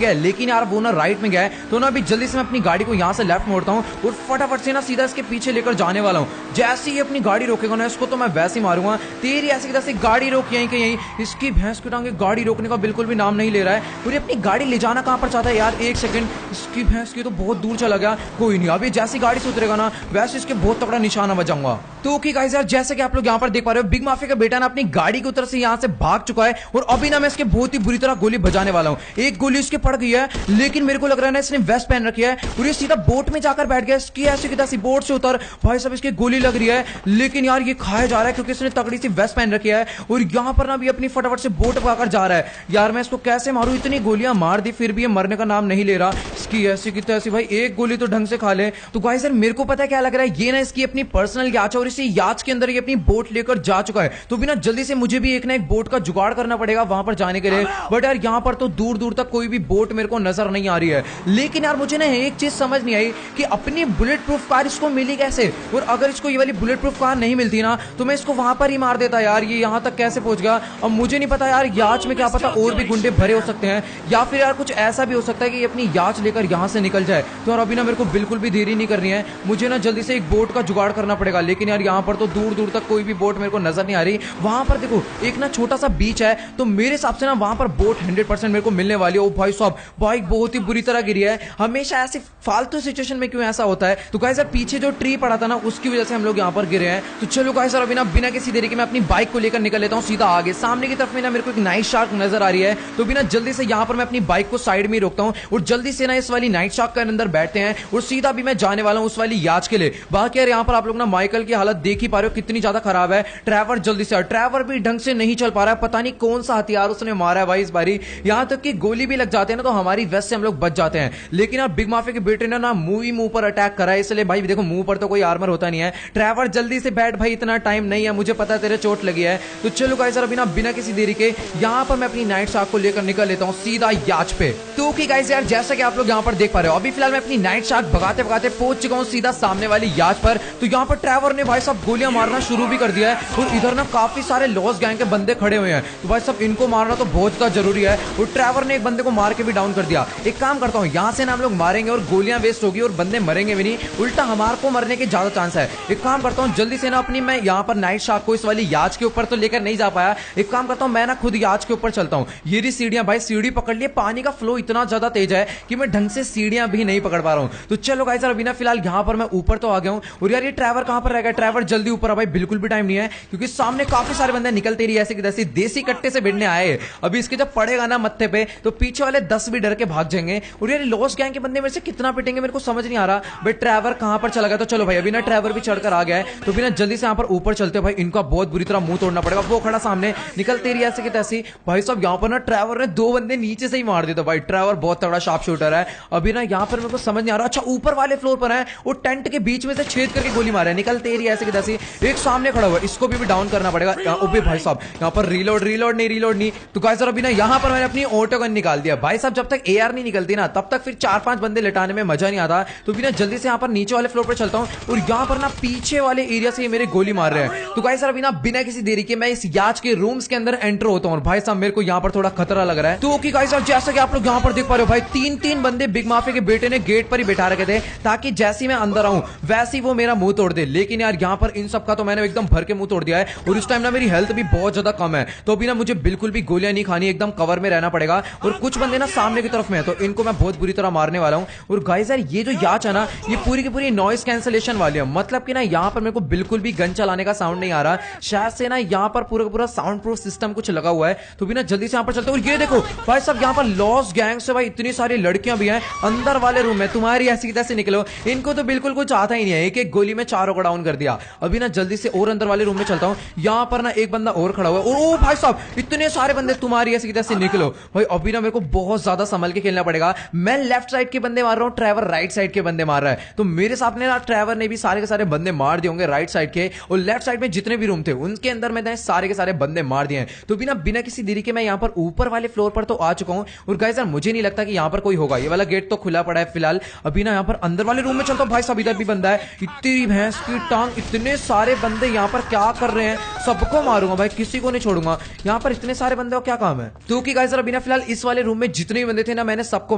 गया, लेकिन यार वो ना राइट में गया है। तो ना अभी जल्दी से मैं अपनी गाड़ी को यहाँ से लेफ्ट मोड़ता हूँ और फटाफट से ना सीधा इसके पीछे लेकर जाने वाला हूँ। जैसे ही अपनी गाड़ी रोकेगा ना इसको तो मैं वैसे ही मारूंगा। तेरी ऐसी की तैसी गाड़ी रोक यहीं के यहीं। इसकी भैंस की टांग गाड़ी रोकने का बिल्कुल भी नाम नहीं ले रहा है। और ये अपनी गाड़ी ले जाना कहाँ पर चाहता है यार। एक सेकंड, इसकी भैंस की तो बहुत दूर चला गया। कोई नहीं, अभी जैसी गाड़ी से उतरेगा ना वैसे इसके बहुत तगड़ा निशाना बजाऊंगा। तो ओके गाइस यार, जैसे कि आप लोग यहाँ पर देख पा रहे हो, बिग माफिया का बेटा ना अपनी गाड़ी की तरफ से यहाँ से भाग चुका है। और अभी ना मैं इसके बहुत ही बुरी तरह गोली बजाने वाला हूँ। एक गोली इसके पड़ गई है, लेकिन मेरे को लग रहा है ना इसने वेस्ट पहन रखी है और ये सीधा बोट में जाकर बैठ गया। इसकी ऐसी की तैसी बोट से उतर। भाई साहब इसकी गोली लग रही है, लेकिन यार ये खाया जा रहा है क्योंकि इसने तगड़ी सी वेस्ट पहन रखी है। और यहाँ पर ना भी अपनी फटाफट से बोट पकाकर जा रहा है। यार मैं इसको कैसे मारूं, इतनी गोलियां मार दी फिर भी ये मरने का नाम नहीं ले रहा। इसकी ऐसी की तैसी, भाई एक गोली तो ढंग से खा ले। तो गाइस यार मेरे को पता है क्या लग रहा है, ये ना इसकी अपनी पर्सनल याच है और इसी याच के अंदर ये अपनी बोट लेकर जा चुका है। तो बिना जल्दी से मुझे भी एक ना एक बोट का जुगाड़ करना पड़ेगा वहां पर जाने के लिए। बट यार यहाँ पर तो दूर दूर तक कोई भी बोट मेरे को नजर नहीं आ रही है। लेकिन यार मुझे ना एक चीज समझ नहीं आई कि अपनी बुलेट प्रूफ कार इसको मिली कैसे। और अगर इसको ये वाली बुलेट प्रूफ कार नहीं मिलती ना तो मैं इसको वहां पर ही मार देता यार। ये यहाँ तक कैसे पहुंच गया अब मुझे नहीं पता यार। याच में क्या पता और भी गुंडे भरे हो सकते हैं, या फिर यार कुछ ऐसा भी हो सकता है कि ये अपनी याच लेकर यहाँ से निकल जाए। तो यार अभी ना मेरे को बिल्कुल भी देरी नहीं करनी है, मुझे ना जल्दी से एक बोट का जुगाड़ करना पड़ेगा। लेकिन यार यहाँ पर तो दूर दूर तक कोई भी बोट मेरे को नजर नहीं आ रही। वहां पर देखो एक ना छोटा सा बीच है, तो मेरे हिसाब से ना वहां पर बोट 100% मेरे को मिलने वाली है। ओ भाई साहब बाइक बहुत ही बुरी तरह गिरी है। हमेशा ऐसे फालतू सिचुएशन में क्यों ऐसा होता है। तो गाइस यार पीछे जो ट्री पड़ा था ना उसकी वजह से हम लोग यहाँ पर गिरे हैं। तो चलो गाइस यार अभी ना बिना किसी देरी के मैं अपनी बाइक को लेकर निकल लेता हूँ सीधा आगे। सामने की तरफ में ना मेरे को एक नाइट शार्क नजर आ रही है। तो बिना जल्दी से यहाँ पर मैं अपनी बाइक को साइड में रोकता हूँ और जल्दी से ना इस वाली नाइट शार्क के अंदर बैठते हैं और सीधा भी मैं जाने वाला हूँ उस वाली याच के लिए। बाकी यार यहाँ पर आप लोग ना माइकल की हालत देख ही पा रहे हो कितनी ज्यादा खराब है। ट्रैवर जल्दी से, ट्रैवर भी ढंग से नहीं चल पा रहा है, पता नहीं कौन सा हथियार उसने मारा है भाई इस बारी। यहां तक कि गोली भी लग जाते हैं ना तो हमारी वेस्ट से हम लोग बच जाते हैं। लेकिन यार बिग माफिया के बेटे ने ना मुंह पर अटैक करा है, इसलिए भाई देखो मुंह पर तो कोई आर्मर होता नहीं है। ट्रैवर जल्दी से बैठ भाई, इतना टाइम नहीं है, मुझे पता है तेरे चोट लगी है। तो चलो गाइस अभी ना बिना किसी देरी के यहाँ पर मैं अपनी नाइट शार्क को लेकर निकल लेता हूँ सीधा याच पे। तो ओके गाइस यार जैसा कि आप लोग यहाँ पर देख पा रहे हो, अभी फिलहाल मैं अपनी नाइट शार्क भगाते भगाते पहुंच चुका हूँ सीधा सामने वाली याच पर। तो यहाँ पर ट्रैवर ने भाई साहब गोलियां मारना शुरू भी कर दिया है और इधर ना काफी सारे लॉस गैंग के बंदे खड़े हुए हैं। तो भाई साहब इनको मारना तो बहुत ज्यादा जरूरी है। और ट्रैवर ने एक बंदे को मार के भी डाउन कर दिया। एक काम करता हूँ यहाँ से ना हम लोग मारेंगे और गोलियां वेस्ट होगी और बंदे मरेंगे भी नहीं, उल्टा हमारे को मरने के ज्यादा चांस है। एक काम करता हूँ जल्दी से ना अपनी मैं यहाँ पर नाइट शार्क को इस वाली याच के ऊपर तो लेकर नहीं जा पाया। एक काम करता हूँ मैं ना खुद याच के ऊपर चलता हूँ। ये रही सीढ़ियां, भाई सीढ़ी पकड़ लिए, पानी का फ्लो इतना ज्यादा तेज है कि मैं ढंग से सीढ़ियां भी नहीं पकड़ पा रहा हूँ। तो चलो गाइस अभी ना फिलहाल यहाँ पर मैं ऊपर तो आ गया हूँ। और यार ये ट्रैवर कहाँ पर रह गया, ट्रैवर जल्दी ऊपर आ भाई, बिल्कुल भी टाइम नहीं है क्योंकि सामने काफी सारे बंदे निकलते रही ऐसे कि जैसे देसी कट्टे से भिड़ने आए। अभी इसके जब पड़ेगा ना मत्थे पे तो पीछे वाले 10 भी डर के भाग जाएंगे। और यार लॉस्ट गैंग के बंदे मेरे से कितना पिटेंगे मेरे को समझ नहीं आ रहा। भाई ट्रैवर कहां पर चला गया। तो चलो भाई अभी ना ट्रैवर भी चढ़कर आ गया है। तो बिना जल्दी से यहाँ पर ऊपर चलते भाई, इनका बहुत बुरी तरह मुंह तोड़ना पड़ेगा। वो खड़ा सामने निकलते रही ऐसे की तैसी। भाई साहब यहाँ पर ना ट्रैवर ने 2 बंदे नीचे से ही मार दिए। तो भाई ट्रैवर बहुत तगड़ा शार्प शूटर है। अभी ना यहाँ पर मेरे को समझ नहीं आ रहा। अच्छा ऊपर वाले फ्लोर पर है, वो टेंट के बीच में से छेद करके गोली मारे, निकलते रही ऐसे की तैसी। एक सामने खड़ा हुआ, इसको भी डाउन करना पड़ेगा। भाई साहब यहाँ पर रीलोड नहीं। तो गाइस अभी ना यहाँ पर मैंने अपनी ऑटो गन निकाल दिया। भाई साहब जब तक एआर नहीं निकलती ना तब तक फिर 4-5 बंदे लिटाने में मजा नहीं आता। तो बिना जल्दी से यहाँ पर नीचे वाले फ्लोर पर चलता हूँ और यहाँ पर ना पीछे वाले एरिया से मेरे गोली मार रहे हैं। तो गाइस अभी ना बिना किसी देरी के मैं इस याच के रूम्स के अंदर एंटर होता हूँ। भाई साहब मेरे को यहाँ पर थोड़ा खतरा लग रहा है। तो ओके गाइस जैसा कि आप लोग यहाँ पर देख पा रहे हो भाई, तीन तीन बंदे बिग माफिया के बेटे ने गेट पर ही बैठा रखे थे ताकि जैसे ही मैं अंदर आऊं वैसे ही वो मेरा मुंह तोड़ दे। लेकिन यार यहाँ पर इन सब का तो मैंने एकदम भर के मुंह तोड़ दिया है और इस टाइम ना मेरी हेल्थ भी बहुत ज्यादा कम है, तो अभी ना मुझे बिल्कुल भी गोलियां नहीं खानी, एकदम कवर में रहना पड़ेगा। और कुछ बंदे ना सामने की तरफ में है तो इनको मैं बहुत बुरी तरह मारने वाला हूं। और गाइस यार ये जो याच है ना ये पूरी की पूरी नॉइस कैंसलेशन वाली है, मतलब कि ना यहाँ पर मेरे को बिल्कुल भी गन चलाने का साउंड नहीं आ रहा। शायद से ना यहाँ पर पूरा का पूरा साउंड प्रूफ सिस्टम कुछ लगा हुआ है, तो भी ना जल्दी से यहाँ पर चलते। और ये देखो भाई साहब यहाँ पर लॉस गैंग से भाई इतनी सारी लड़कियां भी हैं अंदर वाले रूम में, तुम्हारी ऐसी कैसे निकलो, इनको तो बिल्कुल कुछ आता ही नहीं है। एक एक गोली में चारों को डाउन कर दिया। अभी ना जल्दी से और अंदर वाले रूम में चलता हूं, यहाँ पर ना एक बंदा और खड़ा हुआ है। ओ भाई साहब इतने सारे बंदे, तुम्हारी ऐसी कैसे निकलो भाई। अभी ना मेरे को बहुत ज्यादा संभल के खेलना पड़ेगा। मैं लेफ्ट साइड के बंदे मार रहा हूँ, ट्रेवर राइट साइड के बंदे मार रहा है, तो मेरे सामने ना ट्रेवर ने भी सारे के सारे बंदे मार दिए होंगे राइट साइड के, और लेफ्ट साइड में जितने भी रूम थे उनके अंदर मैंने सारे के सारे बंदे मार दिए हैं। तो बिना किसी देरी के मैं यहाँ पर ऊपर वाले फ्लोर पर तो आ चुका हूँ। और गाइस यार मुझे नहीं लगता कि यहाँ पर कोई होगा, ये वाला गेट तो खुला पड़ा है फिलहाल। अभी ना यहाँ पर अंदर वाले रूम में चलता हूँ। भाई साहब इधर भी बंदा है, इतनी भैंस की टांग, इतने सारे बंदे यहाँ पर क्या कर रहे हैं, सबको मारूंगा भाई, किसी को नहीं छोड़ूंगा। यहाँ पर इतने सारे बंदे को क्या काम है। तो कि गाइस अभी ना फिलहाल इस वाले रूम में जितने भी बंदे थे ना मैंने सबको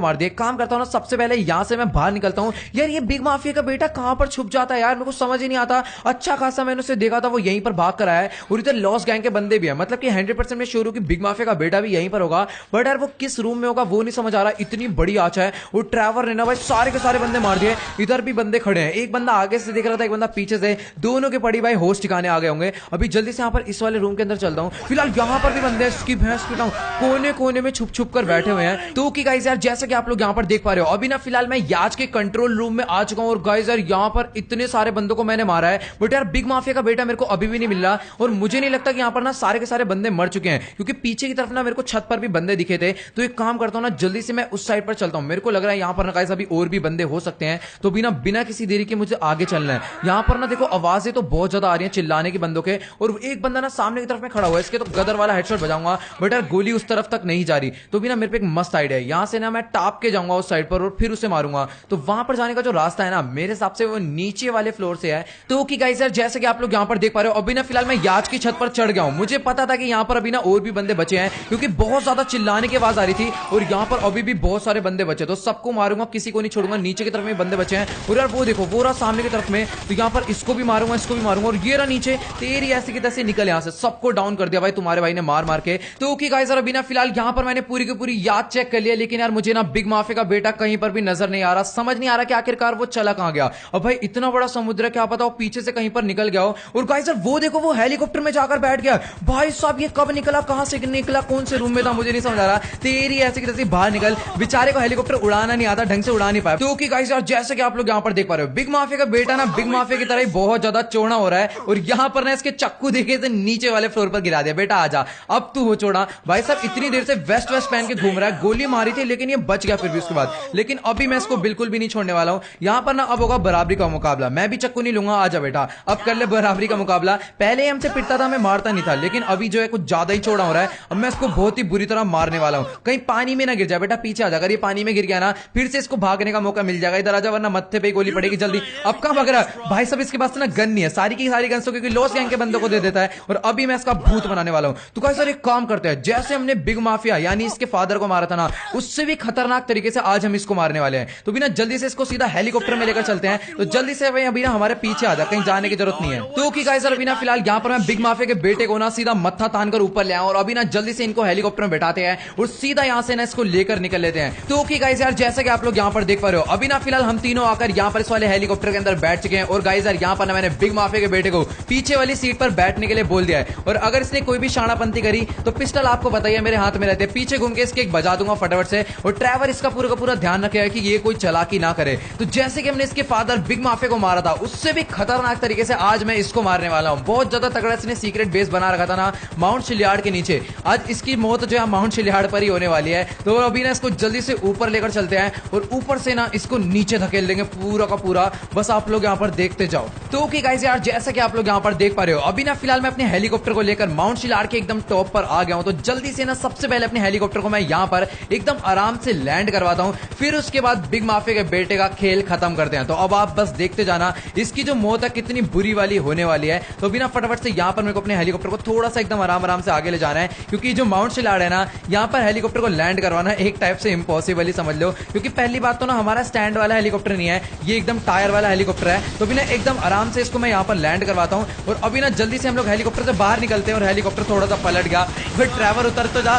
मार दिया। काम करता हूँ ना, सबसे पहले यहाँ से मैं बाहर निकलता हूँ। यार ये बिग माफिया का बेटा कहां पर छुप जाता है यार, मेरे को समझ ही नहीं आता। अच्छा खासा मैंने उसे देखा था, वो यहीं पर भाग कर आया है। और इधर लॉस गैंग के बंदे भी है, मतलब कि 100% में श्योर हूं कि बिग माफिया का बेटा भी यहीं पर होगा, बट यार वो किस रूम में होगा वो नहीं समझ आ रहा। इतनी बड़ी आंच है। वो ट्रेवर ने ना भाई सारे के सारे बंदे मार दिए। इधर भी बंदे खड़े हैं, एक बंदा आगे से देख रहा था, एक बंदा पीछे से, दोनों के पड़ी भाई होश ठिकाने आ गए होंगे। अभी जल्दी से यहाँ पर इस वाले रूम के अंदर चलता हूँ। फिलहाल यहाँ पर भी बंदे इसकी भैंस की टांग कोने कोने में छुप छुप कर बैठे हुए हैं। तो कि गाइस यार जैसा कि आप लोग यहाँ पर देख पा रहे हो, अभी ना फिलहाल मैं याच के कंट्रोल रूम में आ चुका हूँ। और गाइस यार यहाँ पर इतने सारे बंदों को मैंने मारा है, बट यार बिग माफिया का बेटा मेरे को अभी भी नहीं मिल रहा। और मुझे नहीं लगता कि यहाँ पर ना सारे के सारे बंदे मर चुके हैं, क्योंकि पीछे की तरफ ना मेरे को छत पर भी बंदे दिखे थे। तो एक काम करता हूँ ना, जल्दी से मैं उस साइड पर चलता हूँ। मेरे को लग रहा है यहाँ पर ना गाइस अभी और भी बंदे हो सकते हैं, तो बिना किसी देरी के मुझे आगे चलना है। यहाँ पर ना देखो आवाजें तो बहुत ज्यादा आ रही है चिल्लाने की बंदों के, और एक बंदा ना सामने की तरफ में खड़ा हुआ है, इसके तो गदर वाला हेडशॉट बजाऊंगा, बट यार गोली उस तरफ तक नहीं जा रही। तो बिना मेरे पे एक मस्त आइडिया है, यहाँ से ना मैं टाप के जाऊंगा उस साइड पर और फिर उसे मारूंगा। तो वहां पर जाने का जो रास्ता है ना मेरे हिसाब से वो नीचे वाले फ्लोर से है। तो कि गाइस यार जैसे कि आप लोग यहाँ पर देख पा रहे हो, अभी ना फिलहाल मैं याच की छत पर चढ़ गया हूँ। मुझे पता था कि यहाँ पर अभी ना और भी बंदे बचे हैं, क्योंकि बहुत ज्यादा चिल्लाने की आवाज आ रही थी, और यहाँ पर अभी भी बहुत सारे बंदे बचे, तो सबको मारूंगा, किसी को नहीं छोड़ूंगा। नीचे की तरफ में बंदे बचे हैं, और यार वो देखो वो रहा सामने की तरफ में, तो यहाँ पर इसको भी मारूंगा, इसको भी मारूंगा, और ये रहा नीचे। तेरी ऐसी की तैसी निकल यहाँ से, सबको डाउन कर दिया भाई तुम्हारे भाई ने मार मार के। तो कि गाइस अभी ना फिलहाल यहाँ पर मैंने पूरी की पूरी याद चेक कर लिया, लेकिन यार मुझे ना बिग माफिया का बेटा कहीं पर भी नजर नहीं आ रहा। समझ नहीं आ रहा कि आखिरकार वो चला कहां गया। अब भाई इतना बड़ा समुद्र है, क्या पता वो पीछे से कहीं पर निकल गया हो। और गाइस यार वो देखो वो हेलीकॉप्टर में जाकर बैठ गया। भाई साहब ये कब निकला, कहां से निकला, कौन से रूम में था, मुझे नहीं समझ आ रहा। तेरी ऐसी की तैसी बाहर निकल, बेचारे को हेलीकॉप्टर उड़ाना नहीं आता, ढंग से उड़ा नहीं पाया। तो कि गाइस यार जैसे कि आप लोग यहाँ पर देख पा रहे हो, बिग माफिया का बेटा ना बिग माफिया की तरह ही बहुत ज्यादा चौड़ा हो रहा है, और यहाँ पर ना इसके चक्कू देखे थे नीचे वाले फ्लोर पर गिरा दिया। बेटा आजा, अब तू हो चौड़ा। भाई साहब इतनी देर से वेस्ट पहन के घूम रहा है, गोली मारी थी लेकिन ये बच गया फिर भी उसके बाद। लेकिन अभी मैं इसको बिल्कुल भी नहीं छोड़ने वाला हूं। यहाँ पर ना अब होगा बराबरी का मुकाबला, मैं भी चक्कू नहीं लूंगा। आजा बेटा अब कर ले बराबरी का मुकाबला। पहले हमसे पिटता था, मैं मारता नहीं था, लेकिन अभी जो है कुछ ज्यादा ही चौड़ा हो रहा है। अब मैं इसको बहुत ही बुरी तरह मारने वाला हूं। कहीं पानी में ना गिर जाए बेटा, पीछे आ जा। अगर ये पानी में गिर गया ना फिर से इसको भागने का मौका मिल जाएगा। इधर आजा वरना मत्थे पे गोली पड़ेगी जल्दी। अब कहां भाग रहा है भाई साहब, इसके पास ना गन नहीं है, सारी की सारी गन क्योंकि लॉस गैंग के बंदों को दे देता है, और अभी मैं इसका भूत बनाने वाला हूं। तो कैसे एक काम करते हैं, जैसे हमने बिग माफिया यानी इसके फादर को मारा था ना, उससे भी खतरनाक तरीके से आज हम इसको मारने वाले हैं। तो बिना जल्दी से इसको सीधा हेलीकॉप्टर में लेकर चलते हैं। तो जल्दी से अभी ना हमारे पीछे आ जा, कहीं जाने की जरूरत नहीं है। तो कि गाइस अभी ना फिलहाल यहाँ पर मैं बिग माफिया के बेटे को ना सीधा मत्था तान कर ऊपर ले आऊं, और अभी ना जल्दी से इनको हेलीकॉप्टर में बैठाते हैं और सीधा यहाँ से ना इसको लेकर निकल लेते हैं। तो कि गाइस यार जैसे कि आप लोग यहाँ पर देख पा रहे हो, अभी ना फिलहाल हम तीनों आकर यहाँ पर इस वाले हेलीकॉप्टर के अंदर बैठ चुके हैं। और गाइस यार यहाँ पर ना मैंने बिग माफिया के बेटे को पीछे वाली सीट पर बैठने के लिए बोल दिया है, और अगर इसने कोई भी शाणापंती करी तो पिस्टल आपको बताइए मेरे हाथ में रहते हैं, पीछे घूम के इसके एक बजा दूंगा फटाफट से। और ड्राइवर इसका पूरा का पूरा ध्यान रखेगा कि ये कोई चालाकी ना करे। तो जैसे कि हमने इसके फादर बिग माफिया को मारा था, उससे भी खतरनाक तरीके से आज मैं इसको मारने वाला हूं। बहुत ज्यादा तगड़ा इसने सीक्रेट बेस बना रखा था ना माउंट शिलियार्ड के नीचे, आज इसकी मौत जो है माउंट शिलियार्ड पर ही होने वाली है। तो अभी ना इसको जल्दी से ऊपर लेकर चलते हैं, और ऊपर से ना इसको नीचे धकेल देंगे पूरा का पूरा। बस आप लोग यहाँ पर देखते जाओ। तो ओके गाइस यार जैसा कि आप लोग यहाँ पर देख पा रहे हो, अभी ना फिलहाल मैं अपने हेलीकॉप्टर को लेकर माउंट शिलियार्ड के एकदम टॉप पर आ गया हूं। तो जल्दी से ना सबसे पहले अपने हेलीकॉप्टर को मैं यहाँ पर एकदम आराम से लैंड करवाता हूं, फिर उसके बाद बिग माफिया के बेटे का खेल खत्म करते हैं। तो अब आप बस देखते जाना इसकी जो मौत है कितनी बुरी वाली होने वाली है। तो बिना फटाफट से यहाँ पर मेरे को अपने हेलीकॉप्टर को थोड़ा सा एकदम आराम आराम से आगे ले जाना है, क्योंकि जो माउंट शिलियार्ड है ना, यहाँ पर हेलीकॉप्टर को लैंड करवाना एक टाइप से इम्पॉसिबल ही समझ लो, क्योंकि पहली बात तो ना हमारा स्टैंड वाला हेलीकॉप्टर नहीं है, ये एकदम टायर वाला हेलीकॉप्टर है। तो अभी ना एकदम आराम से इसको मैं यहाँ पर लैंड करवाता हूँ और अभी ना जल्दी से हम लोग हेलीकॉप्टर से बाहर निकलते हैं। और हेलीकॉप्टर थोड़ा सा पलट गया, फिर ट्रैवर उतर तो जा।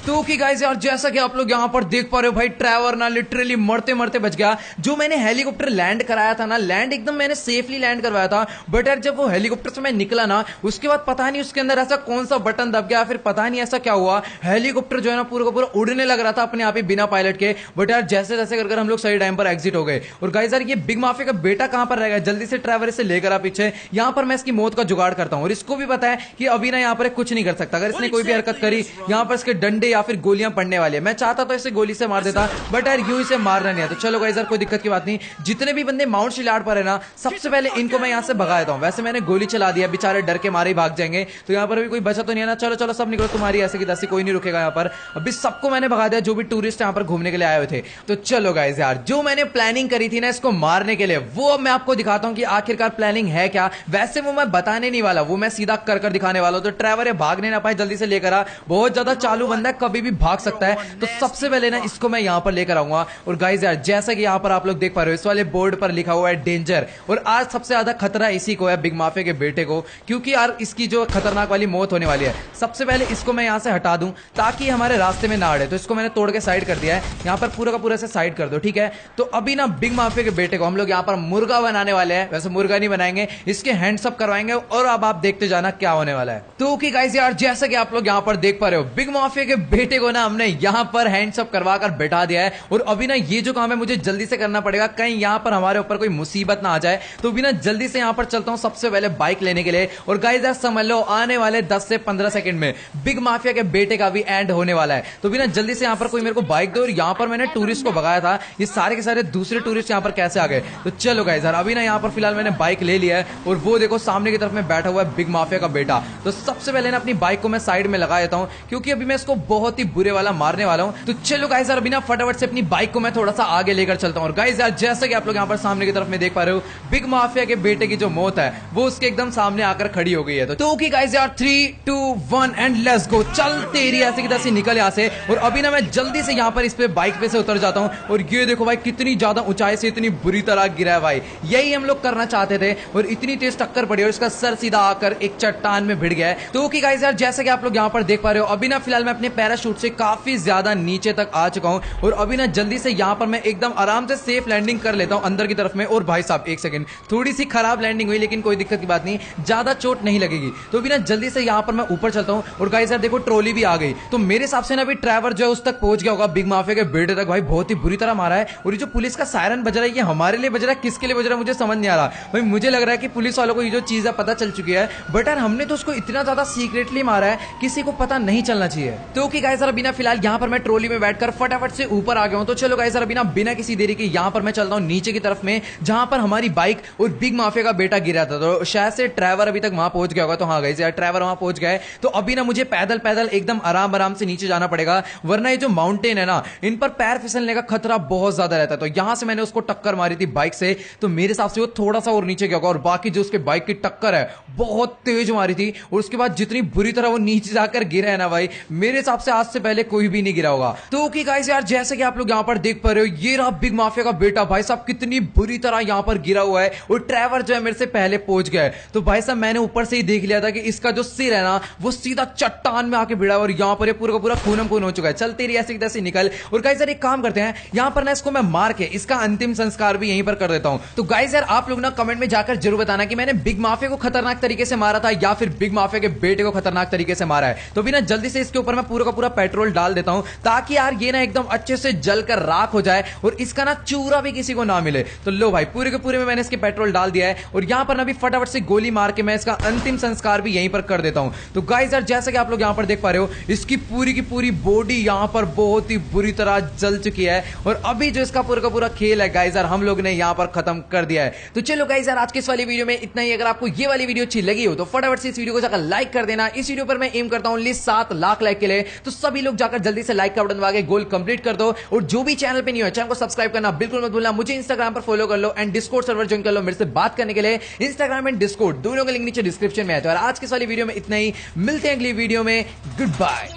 तो कि गाइस यार जैसा कि आप लोग यहाँ पर देख पा रहे हो भाई, ट्रैवर ना लिटरली मरते मरते बच गया। जो मैंने हेलीकॉप्टर लैंड कराया था ना, लैंड एकदम मैंने सेफली लैंड करवाया था, बट यार जब वो हेलीकॉप्टर से मैं निकला ना, उसके बाद पता नहीं उसके अंदर ऐसा कौन सा बटन दब गया, फिर पता नहीं ऐसा क्या हुआ, हेलीकॉप्टर जो है ना पूरा का पूरा उड़ने लग रहा था अपने आप ही बिना पायलट के। बट यार जैसे जैसे कर हम लोग सही टाइम पर एग्जिट हो गए। और गाइस यार ये बिग माफिया का बेटा कहां पर रहेगा, जल्दी से ट्रैवर से लेकर आ पीछे, यहां पर मैं इसकी मौत का जुगाड़ करता हूं। और इसको भी पता है कि अभी ना यहाँ पर कुछ नहीं कर सकता, अगर इसने कोई भी हरकत करी यहाँ पर इसके डंडे या फिर गोलियां पड़ने वाली है। मैं चाहता तो इसे गोली से मार देता, बट यार यूं इसे मारना नहीं है। तो चलो गाइस यार कोई दिक्कत की बात नहीं, जितने भी बंदे माउंट शिलाड पर है ना, सबसे पहले इनको मैं यहां से भगा देता हूं। वैसे मैंने गोली चला दिया, बेचारे डर के मारे ही भाग जाएंगे। तो यहां पर भी कोई बचा तो नहीं है ना। चलो चलो सब निकलो, तुम्हारी ऐसे की तैसे कोई नहीं रुकेगा यहाँ पर। अभी सबको मैंने भगा दिया जो भी टूरिस्ट यहाँ पर घूमने के लिए आए हुए थे। तो चलो गाइस यार जो मैंने प्लानिंग करी थी ना इसको मारने के लिए, वो मैं आपको दिखाता हूं कि आखिरकार प्लानिंग है क्या। वैसे वो मैं बताने नहीं वाला, वो मैं सीधा कर दिखाने वाला हूं। तो ट्रैवर भागने ना पाए, जल्दी से लेकर आ, बहुत ज्यादा चालू बंदा है, कभी भी भाग सकता है। तो सबसे पहले ना इसको मैं यहां पर लेकर आऊंगा। और गाइस यार जैसा कि यहां पर आप लोग देख पा रहे हो, इस वाले बोर्ड पर लिखा हुआ है डेंजर। और आज सबसे ज्यादा खतरा इसी को है, बिग माफिया के बेटे को, क्योंकि यार इसकी जो खतरनाक वाली मौत होने वाली है। सबसे पहले इसको मैं यहां से हटा दूं ताकि हमारे रास्ते में ना अड़े। तो इसको मैंने तोड़ के साइड कर दिया है, यहां पर पूरा का पूरा से साइड कर दो, ठीक है। तो अभी ना बिग माफिया के बेटे को हम लोग यहां पर मुर्गा बनाने वाले हैं। वैसे मुर्गा नहीं बनाएंगे, इसके हैंड्स अप करवाएंगे और अब आप देखते जाना क्या होने वाला है। तो कि गाइस यार जैसा कि आप लोग यहां पर देख पा रहे हो, बिग माफिया के बेटे को ना हमने यहां पर हैंड्स अप करवा कर बैठा दिया है। और अभी ना ये जो काम है मुझे जल्दी से करना पड़ेगा, कहीं यहां पर हमारे ऊपर कोई मुसीबत ना आ जाए। तो अभी ना जल्दी से यहां पर चलता हूं सबसे पहले बाइक लेने के लिए। और गाइस यार समझ लो आने वाले 10 से 15 सेकंड में बिग माफिया के बेटे का भी एंड होने वाला है। तो अभी ना जल्दी से यहां पर कोई मेरे को बाइक दो। और यहां पर मैंने टूरिस्ट को भगाया था, ये सारे के सारे दूसरे टूरिस्ट यहां पर कैसे आ गए। तो चलो गाइस यार अभी ना यहां पर फिलहाल मैंने बाइक ले लिया है और वो देखो सामने की तरफ में बैठा हुआ है बिग माफिया का बेटा। तो सबसे पहले ना अपनी बाइक को मैं साइड में लगा देता हूं, क्योंकि अभी मैं इसको बहुत ही बुरे वाला मारने वाला हूं। तो चलो गाइस यार अभी ना फटाफट से अपनी बाइक को मैं थोड़ा सा आगे लेकर चलता हूं। और गाइस यार जैसा कि आप लोग यहां पर सामने की तरफ में देख पा रहे हो, बिग माफिया के बेटे की जो मौत है वो उसके एकदम सामने आकर खड़ी हो गई है। तो कि गाइस यार 3 2 1 एंड लेट्स गो, चल तेरी ऐसे की तैसे निकल यहां से। और अभी ना मैं जल्दी से यहां पर इस पे बाइक पे से उतर जाता हूं। और ये देखो भाई कितनी ज्यादा ऊंचाई से इतनी बुरी तरह गिरा है भाई, यही हम लोग करना चाहते थे। और इतनी तेज टक्कर पड़ी और इसका सर सीधा आकर एक चट्टान में भिड़ गया है। तो कि गाइस यार जैसा कि आप लोग यहां पर देख पा रहे हो, अभी ना फिलहाल मैं अपने पैराशूट से काफी ज्यादा नीचे तक आ चुका हूं। और अभी ना जल्दी से यहां पर मैं एकदम आराम से सेफ लैंडिंग कर लेता हूं अंदर की तरफ में। और भाई साहब एक सेकंड, थोड़ी सी खराब लैंडिंग हुई लेकिन कोई दिक्कत की बात नहीं, ज्यादा चोट नहीं लगेगी। तो अभी ना जल्दी से यहां पर मैं ऊपर चलता हूं। और गाइस यार देखो ट्रॉली भी आ गई। तो मेरे हिसाब से ना अभी ट्रैवर जो है उस तक पहुंच गया होगा, बिग माफिया के बेटे तक। भाई बहुत ही बुरी तरह मारा है। और ये जो पुलिस का सायरन बज रहा है, ये हमारे लिए बज रहा है किसके लिए बज रहा है मुझे समझ नहीं आ रहा। भाई मुझे लग रहा है कि पुलिस वालों को ये जो चीज है पता चल चुकी है, बट यार हमने तो उसको इतना ज्यादा सीक्रेटली मारा है, किसी को पता नहीं चलना चाहिए। तो कि गाइस यार अभी ना फिलहाल यहां पर मैं ट्रॉली में बैठकर फटाफट से ऊपर आ गया हूं। तो चलो गाइस यार अभी ना बिना किसी देरी के यहां पर मैं चलता हूं नीचे की तरफ में, जहां पर हमारी बाइक और बिग माफिया का बेटा गिरा था। तो शायद से ट्रैवर अभी तक वहां पहुंच गया होगा। तो हाँ गाइस यार ट्रैवर वहां पहुंच गए। तो अभी ना मुझे पैदल पैदल एकदम आराम आराम से नीचे जाना पड़ेगा, वरना ये जो माउंटेन है ना, इन पर पैर फिसलने का खतरा बहुत ज्यादा रहता है। तो यहां से मैंने उसको टक्कर मारी थी बाइक से, तो मेरे हिसाब से वो थोड़ा सा और नीचे गया होगा। और बाकी जो उसके बाइक की टक्कर है बहुत तेज मारी थी। और उसके बाद जितनी बुरी तरह वो नीचे जाकर गिरा है ना भाई, मेरे हिसाब से आज से पहले कोई भी नहीं गिरा होगा। तो कि गाइस यार जैसे कि आप लोग यहां पर देख पा रहे हो, ये रहा बिग माफिया का बेटा। भाई साहब कितनी बुरी तरह यहां पर गिरा हुआ है। और ट्रैवर जो है मेरे से पहले पहुंच गया है। तो भाई साहब मैंने ऊपर से ही देख लिया था कि इसका जो सिर है ना वो सीधा चट्टान में आके भिड़ा, और यहां पर ये पूरा का पूरा खूनम खून हो चुका है। चल तेरी ऐसी तैसी निकल। और गाइस यार एक काम करते हैं, यहां पर ना इसको मैं मार के इसका अंतिम संस्कार भी यहीं पर कर देता हूं। तो गाइस यार आप लोग ना कमेंट में जाकर जरूर बताना कि मैंने बिग माफिया को खतरनाक तरीके से मारा था या फिर बिग माफिया के बेटे को खतरनाक तरीके से मारा है। तो भी ना जल्दी से इसके ऊपर मैं पूरा का पूरा पेट्रोल डाल देता हूं, ताकि यार ये ना एकदम अच्छे से जलकर राख हो जाए और इसका ना चूरा भी किसी को ना मिले। तो लो भाई पूरे के पूरे में मैंने इसके पेट्रोल डाल दिया है। और यहां पर ना भी फटाफट से गोली मार के मैं इसका अंतिम संस्कार भी यहीं पर कर देता हूं। तो गाइस यार जैसा कि आप लोग यहां पर देख पा रहे हो, इसकी पूरी की पूरी बॉडी यहां पर बहुत ही बुरी तरह जल चुकी है। और अभी जो इसका पूरा का पूरा खेल है गाइस यार हम लोग ने यहां पर खत्म कर दिया है। तो चलो गाइस यार आज के इस वाली वीडियो में इतना ही। अगर आपको ये वाली वीडियो अच्छी लगी हो तो फटाफट से इस वीडियो को जाकर लाइक कर देना। इस वीडियो पर मैं एम करता हूं 7 लाख लाइक के लिए। तो सभी लोग जाकर जल्दी से लाइक का बटन दबा के गोल कंप्लीट कर दो। और जो भी चैनल पे नहीं हो, चैनल को सब्सक्राइब करना बिल्कुल मत भूलना। मुझे इंस्टाग्राम पर फॉलो कर लो एंड डिस्कॉर्ड सर्वर ज्वाइन कर लो मेरे से बात करने के लिए। इंस्टाग्राम एंड डिस्कॉर्ड दोनों के लिंक नीचे डिस्क्रिप्शन में है। तो यार आज की इस वाली वीडियो में इतना ही, मिलते हैं अगली वीडियो में। Good bye.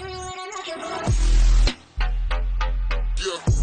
Yeah.